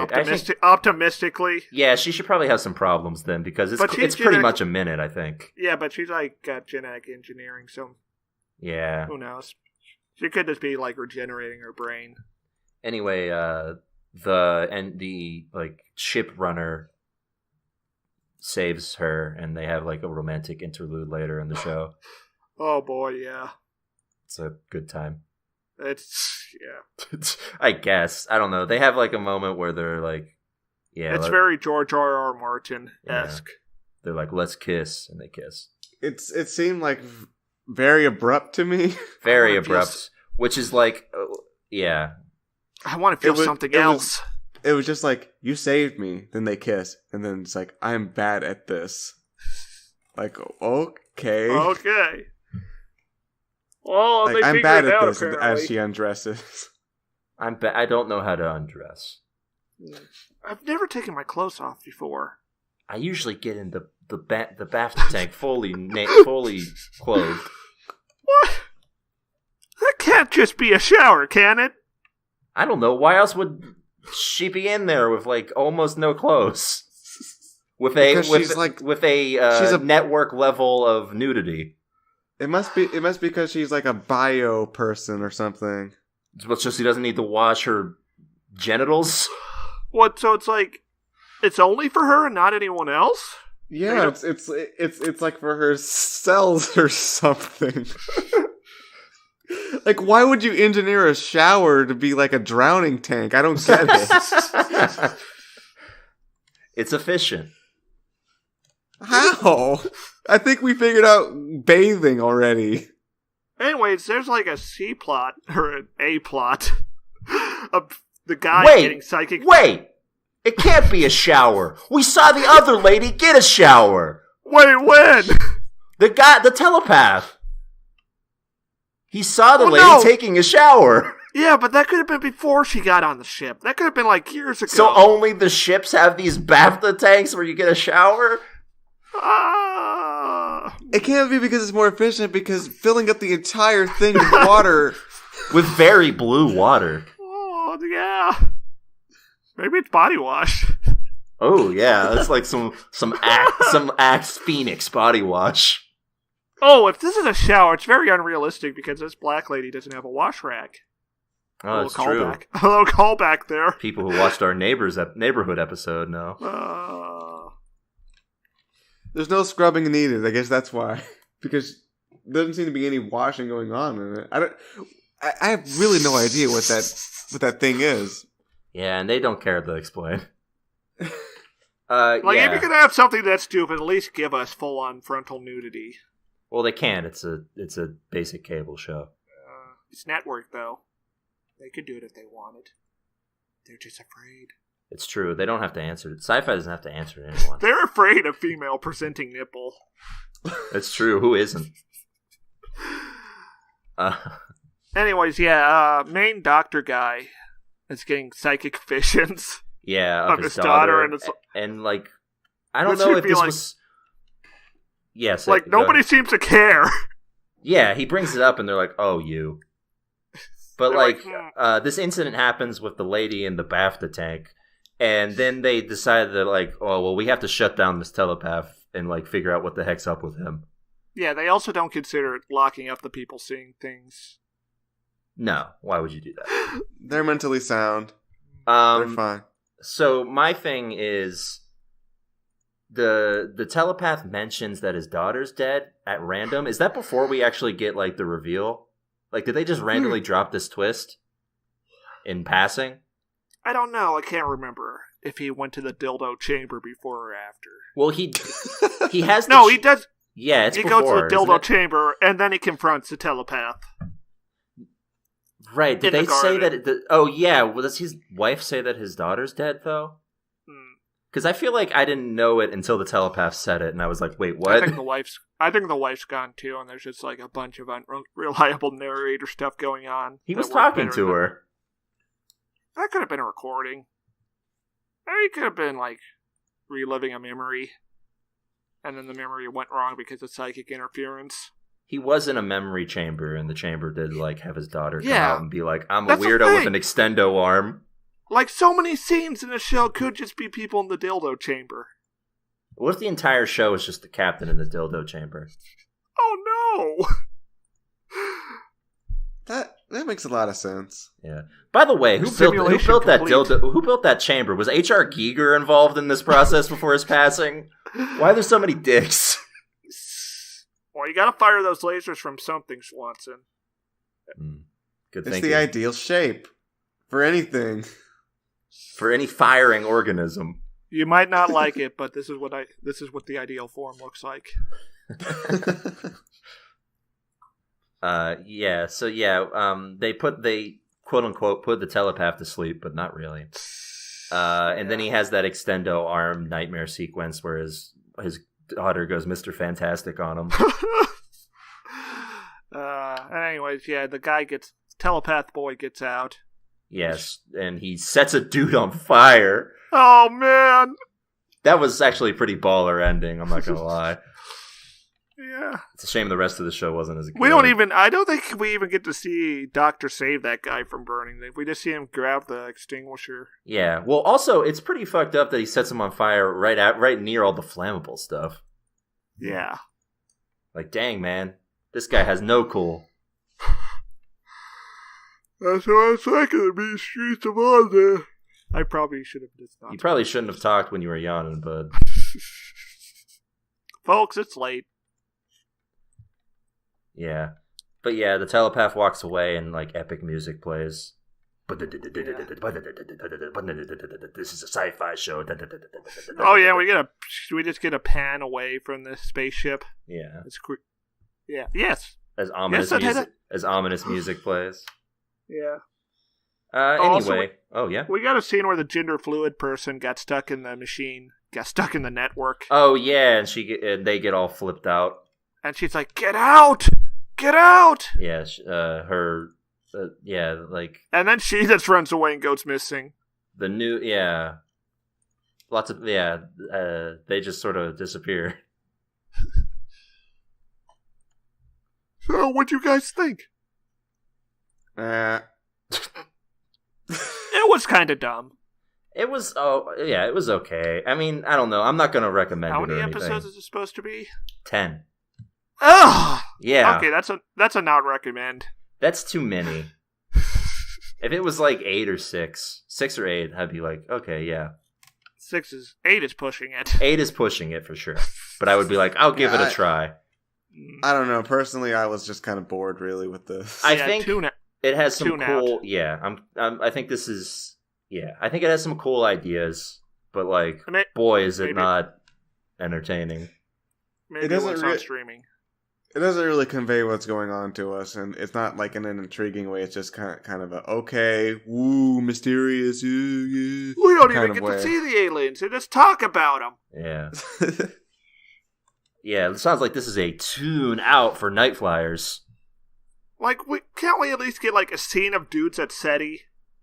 Optimistically. Yeah, she should probably have some problems then because it's pretty much a minute, I think. Yeah, but she's like got genetic engineering, so yeah. Who knows? She could just be like regenerating her brain. Anyway, the ship runner saves her, and they have like a romantic interlude later in the show. Oh boy, yeah. It's a good time. Yeah. I guess. I don't know. They have like a moment where they're like, yeah. It's very George R.R. Martin-esque. Yeah. They're like, let's kiss, and they kiss. It seemed like very abrupt to me. Very abrupt, which is like, yeah. I want to feel something else. It was just like, you saved me. Then they kiss. And then it's like, I'm bad at this. Like, okay. Okay. Well, like, I'm bad at this as she undresses. I don't know how to undress. I've never taken my clothes off before. I usually get in the bath tank fully clothed. What? That can't just be a shower, can it? I don't know. Why else would she be in there with like almost no clothes? With a network level of nudity. It must be because she's like a bio person or something. But so she doesn't need to wash her genitals? What? So it's like it's only for her and not anyone else? Yeah, it's like for her cells or something. Like, why would you engineer a shower to be like a drowning tank? I don't get it. It's efficient. How? I think we figured out bathing already. Anyways, there's like a C plot or an A plot of the guy getting psychic. Wait! It can't be a shower. We saw the other lady get a shower. Wait, when? The telepath. He saw the lady taking a shower. Yeah, but that could have been before she got on the ship. That could have been like years ago. So only the ships have these BAFTA tanks where you get a shower? It can't be because it's more efficient, because filling up the entire thing with water. With very blue water. Oh, yeah. Maybe it's body wash. Oh, yeah. That's like some Axe Phoenix body wash. Oh, if this is a shower, it's very unrealistic because this black lady doesn't have a wash rack. Oh, that's true. A little callback there. People who watched our neighborhood episode know. There's no scrubbing needed. I guess that's why. Because there doesn't seem to be any washing going on in it. I have really no idea what that thing is. Yeah, and they don't care to explain. If you're gonna have something that's stupid, at least give us full-on frontal nudity. Well, they can't. It's a basic cable show. It's network, though. They could do it if they wanted. They're just afraid. It's true. They don't have to answer it. SyFy doesn't have to answer to anyone. They're afraid of female presenting nipple. That's true. Who isn't? Anyways, main doctor guy is getting psychic visions. Yeah, of his daughter. And like, I don't know if this was... Yes. Like, nobody seems to care. Yeah, he brings it up and they're like, oh, you. But this incident happens with the lady in the BAFTA tank. And then they decided that, like, oh, well, we have to shut down this telepath and, like, figure out what the heck's up with him. Yeah, they also don't consider locking up the people seeing things. No, why would you do that? They're mentally sound. They're fine. So my thing is, the telepath mentions that his daughter's dead at random. Is that before we actually get, like, the reveal? Like, did they just randomly drop this twist in passing? I don't know. I can't remember if he went to the dildo chamber before or after. Well, he has... he does... Yeah, it's he before, goes to the dildo chamber, and then he confronts the telepath. Right. Did they say that... Well, does his wife say that his daughter's dead, though? Because I feel like I didn't know it until the telepath said it, and I was like, wait, what? I think the wife's gone, too, and there's just, like, a bunch of unreliable narrator stuff going on. He was talking to her. That could have been a recording. Or he could have been, like, reliving a memory. And then the memory went wrong because of psychic interference. He was in a memory chamber, and the chamber did, like, have his daughter come out and be like, I'm a weirdo with an extendo arm. Like, so many scenes in the show could just be people in the dildo chamber. What if the entire show is just the captain in the dildo chamber? Oh, no! That makes a lot of sense. Yeah. By the way, who built that dildo? Who built that chamber? Was H.R. Giger involved in this process before his passing? Why are there so many dicks? Well, you gotta fire those lasers from something, Swanson. Good thinking. It's the ideal shape for anything. For any firing organism. You might not like it, but this is what the ideal form looks like. They quote unquote put the telepath to sleep, but not really. And then he has that extendo arm nightmare sequence where his daughter goes Mr. Fantastic on him. Anyways, the telepath boy gets out. Yes, and he sets a dude on fire. Oh, man. That was actually a pretty baller ending, I'm not gonna lie. Yeah. It's a shame the rest of the show wasn't as good. I don't think we even get to see Doctor save that guy from burning. We just see him grab the extinguisher. Yeah. Well, also, it's pretty fucked up that he sets him on fire right near all the flammable stuff. Yeah. Like, dang, man. This guy has no cool. That's what I'm saying to be streets of London. I probably should have just not. You probably shouldn't have talked when you were yawning, bud. Folks, it's late. Yeah. But yeah, the telepath walks away and like epic music plays. This is a sci-fi show. Oh yeah, we just get a pan away from the spaceship. Yeah. It's yeah. Yes. As ominous music plays. Yeah. Anyway. We got a scene where the gender fluid person got stuck in the machine, got stuck in the network. Oh yeah, and they get all flipped out. And she's like, "Get out! Get out!" Yeah, And then she just runs away and goes missing. They just sort of disappear. So, what'd you guys think? It was kind of dumb. It was okay. I mean, I don't know. I'm not going to recommend it. How many or anything. episodes is it supposed to be? 10. Ugh! Yeah. Okay, that's a not recommend. That's too many. If it was like 8 or 6 or 8, I'd be like, okay, yeah. 8 is pushing it. 8 is pushing it for sure. But I would be like, I'll give it a try. I don't know. Personally, I was just kind of bored, really, with this. I think it has some cool. Yeah, I think this is. Yeah, I think it has some cool ideas, but like, boy, is it not entertaining. Maybe it's not streaming. It doesn't really convey what's going on to us, and it's not like in an intriguing way. It's just kind of a okay, woo, mysterious. Yeah, we don't even get to see the aliens. They just talk about them. Yeah. Yeah, it sounds like this is a tune out for Nightflyers. Like, can't we at least get like a scene of dudes at SETI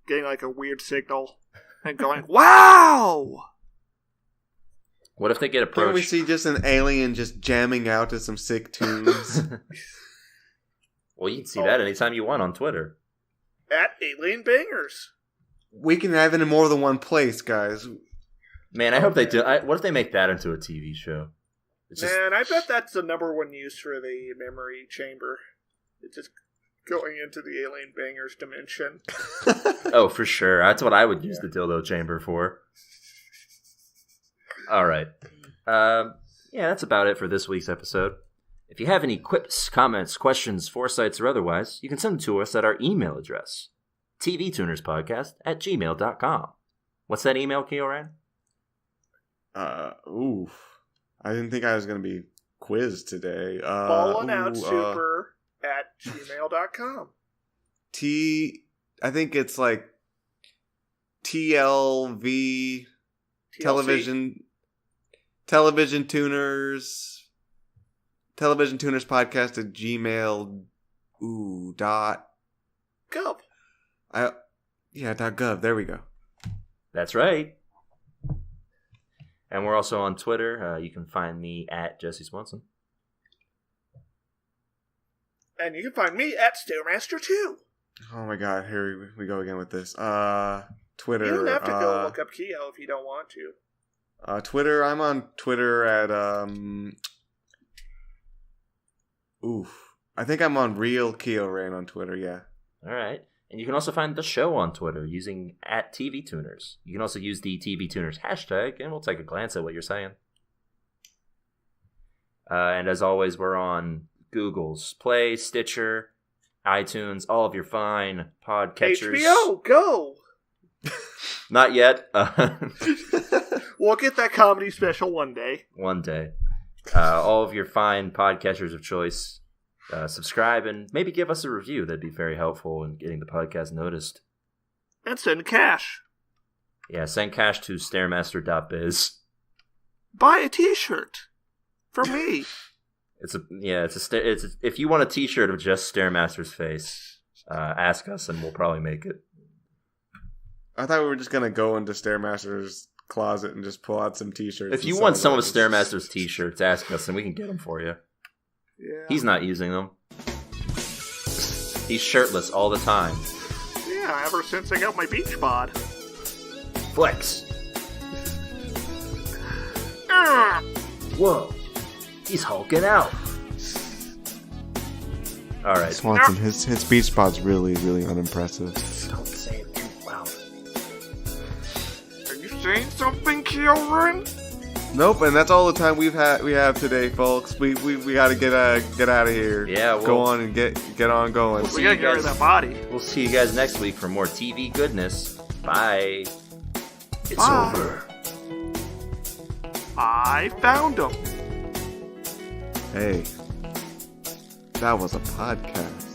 getting like a weird signal and going, "Wow!" What if they get approached? Can't we see just an alien just jamming out to some sick tunes? Well, you can see that anytime you want on Twitter. At Alien Bangers. We can have it in more than one place, guys. Man, I hope they do. What if they make that into a TV show? Man, I bet that's the number one use for the memory chamber. It's just going into the Alien Bangers dimension. Oh, for sure. That's what I would use the dildo chamber for. All right. That's about it for this week's episode. If you have any quips, comments, questions, foresights, or otherwise, you can send them to us at our email address, tvtunerspodcast@gmail.com. What's that email, Kiorein? I didn't think I was going to be quizzed today. falloutsuper@gmail.com. I think it's like TLV TLC? television tuners podcast at gmail dot gov. .gov. There we go. That's right. And we're also on Twitter. You can find me at Jesse Swanson. And you can find me at Stairmaster2. Oh my god, here we go again with this. Twitter. You don't have to go look up Keo if you don't want to. Twitter, I'm on Twitter at I think I'm on Real Kiorein on Twitter, yeah. Alright. And you can also find the show on Twitter using @TVTuners. You can also use the TVTuners hashtag, and we'll take a glance at what you're saying. And as always, we're on Google's Play, Stitcher, iTunes, all of your fine podcatchers. HBO, go! Not yet. We'll get that comedy special one day. One day. All of your fine podcatchers of choice. subscribe, and maybe give us a review. That'd be very helpful in getting the podcast noticed. And send cash. Yeah, send cash to stairmaster.biz. Buy a t-shirt. For me. If you want a t-shirt of just Stairmaster's face, ask us and we'll probably make it. I thought we were just going to go into Stairmaster's closet and just pull out some t-shirts. If you want some of Stairmaster's t-shirts, ask us and we can get them for you. Yeah. He's not using them. He's shirtless all the time. Yeah, ever since I got my beach bod. Flex. Whoa. He's hulking out. Alright. Swanson, his beach spot's really, really unimpressive. Don't say it too loud. Are you saying something, Kiorein? Nope, and that's all the time we have today, folks. We gotta get out of here. Yeah, go on and get on going. We gotta get rid of that body. We'll see you guys next week for more TV goodness. Bye. It's Bye. over. I found him. Hey, that was a podcast.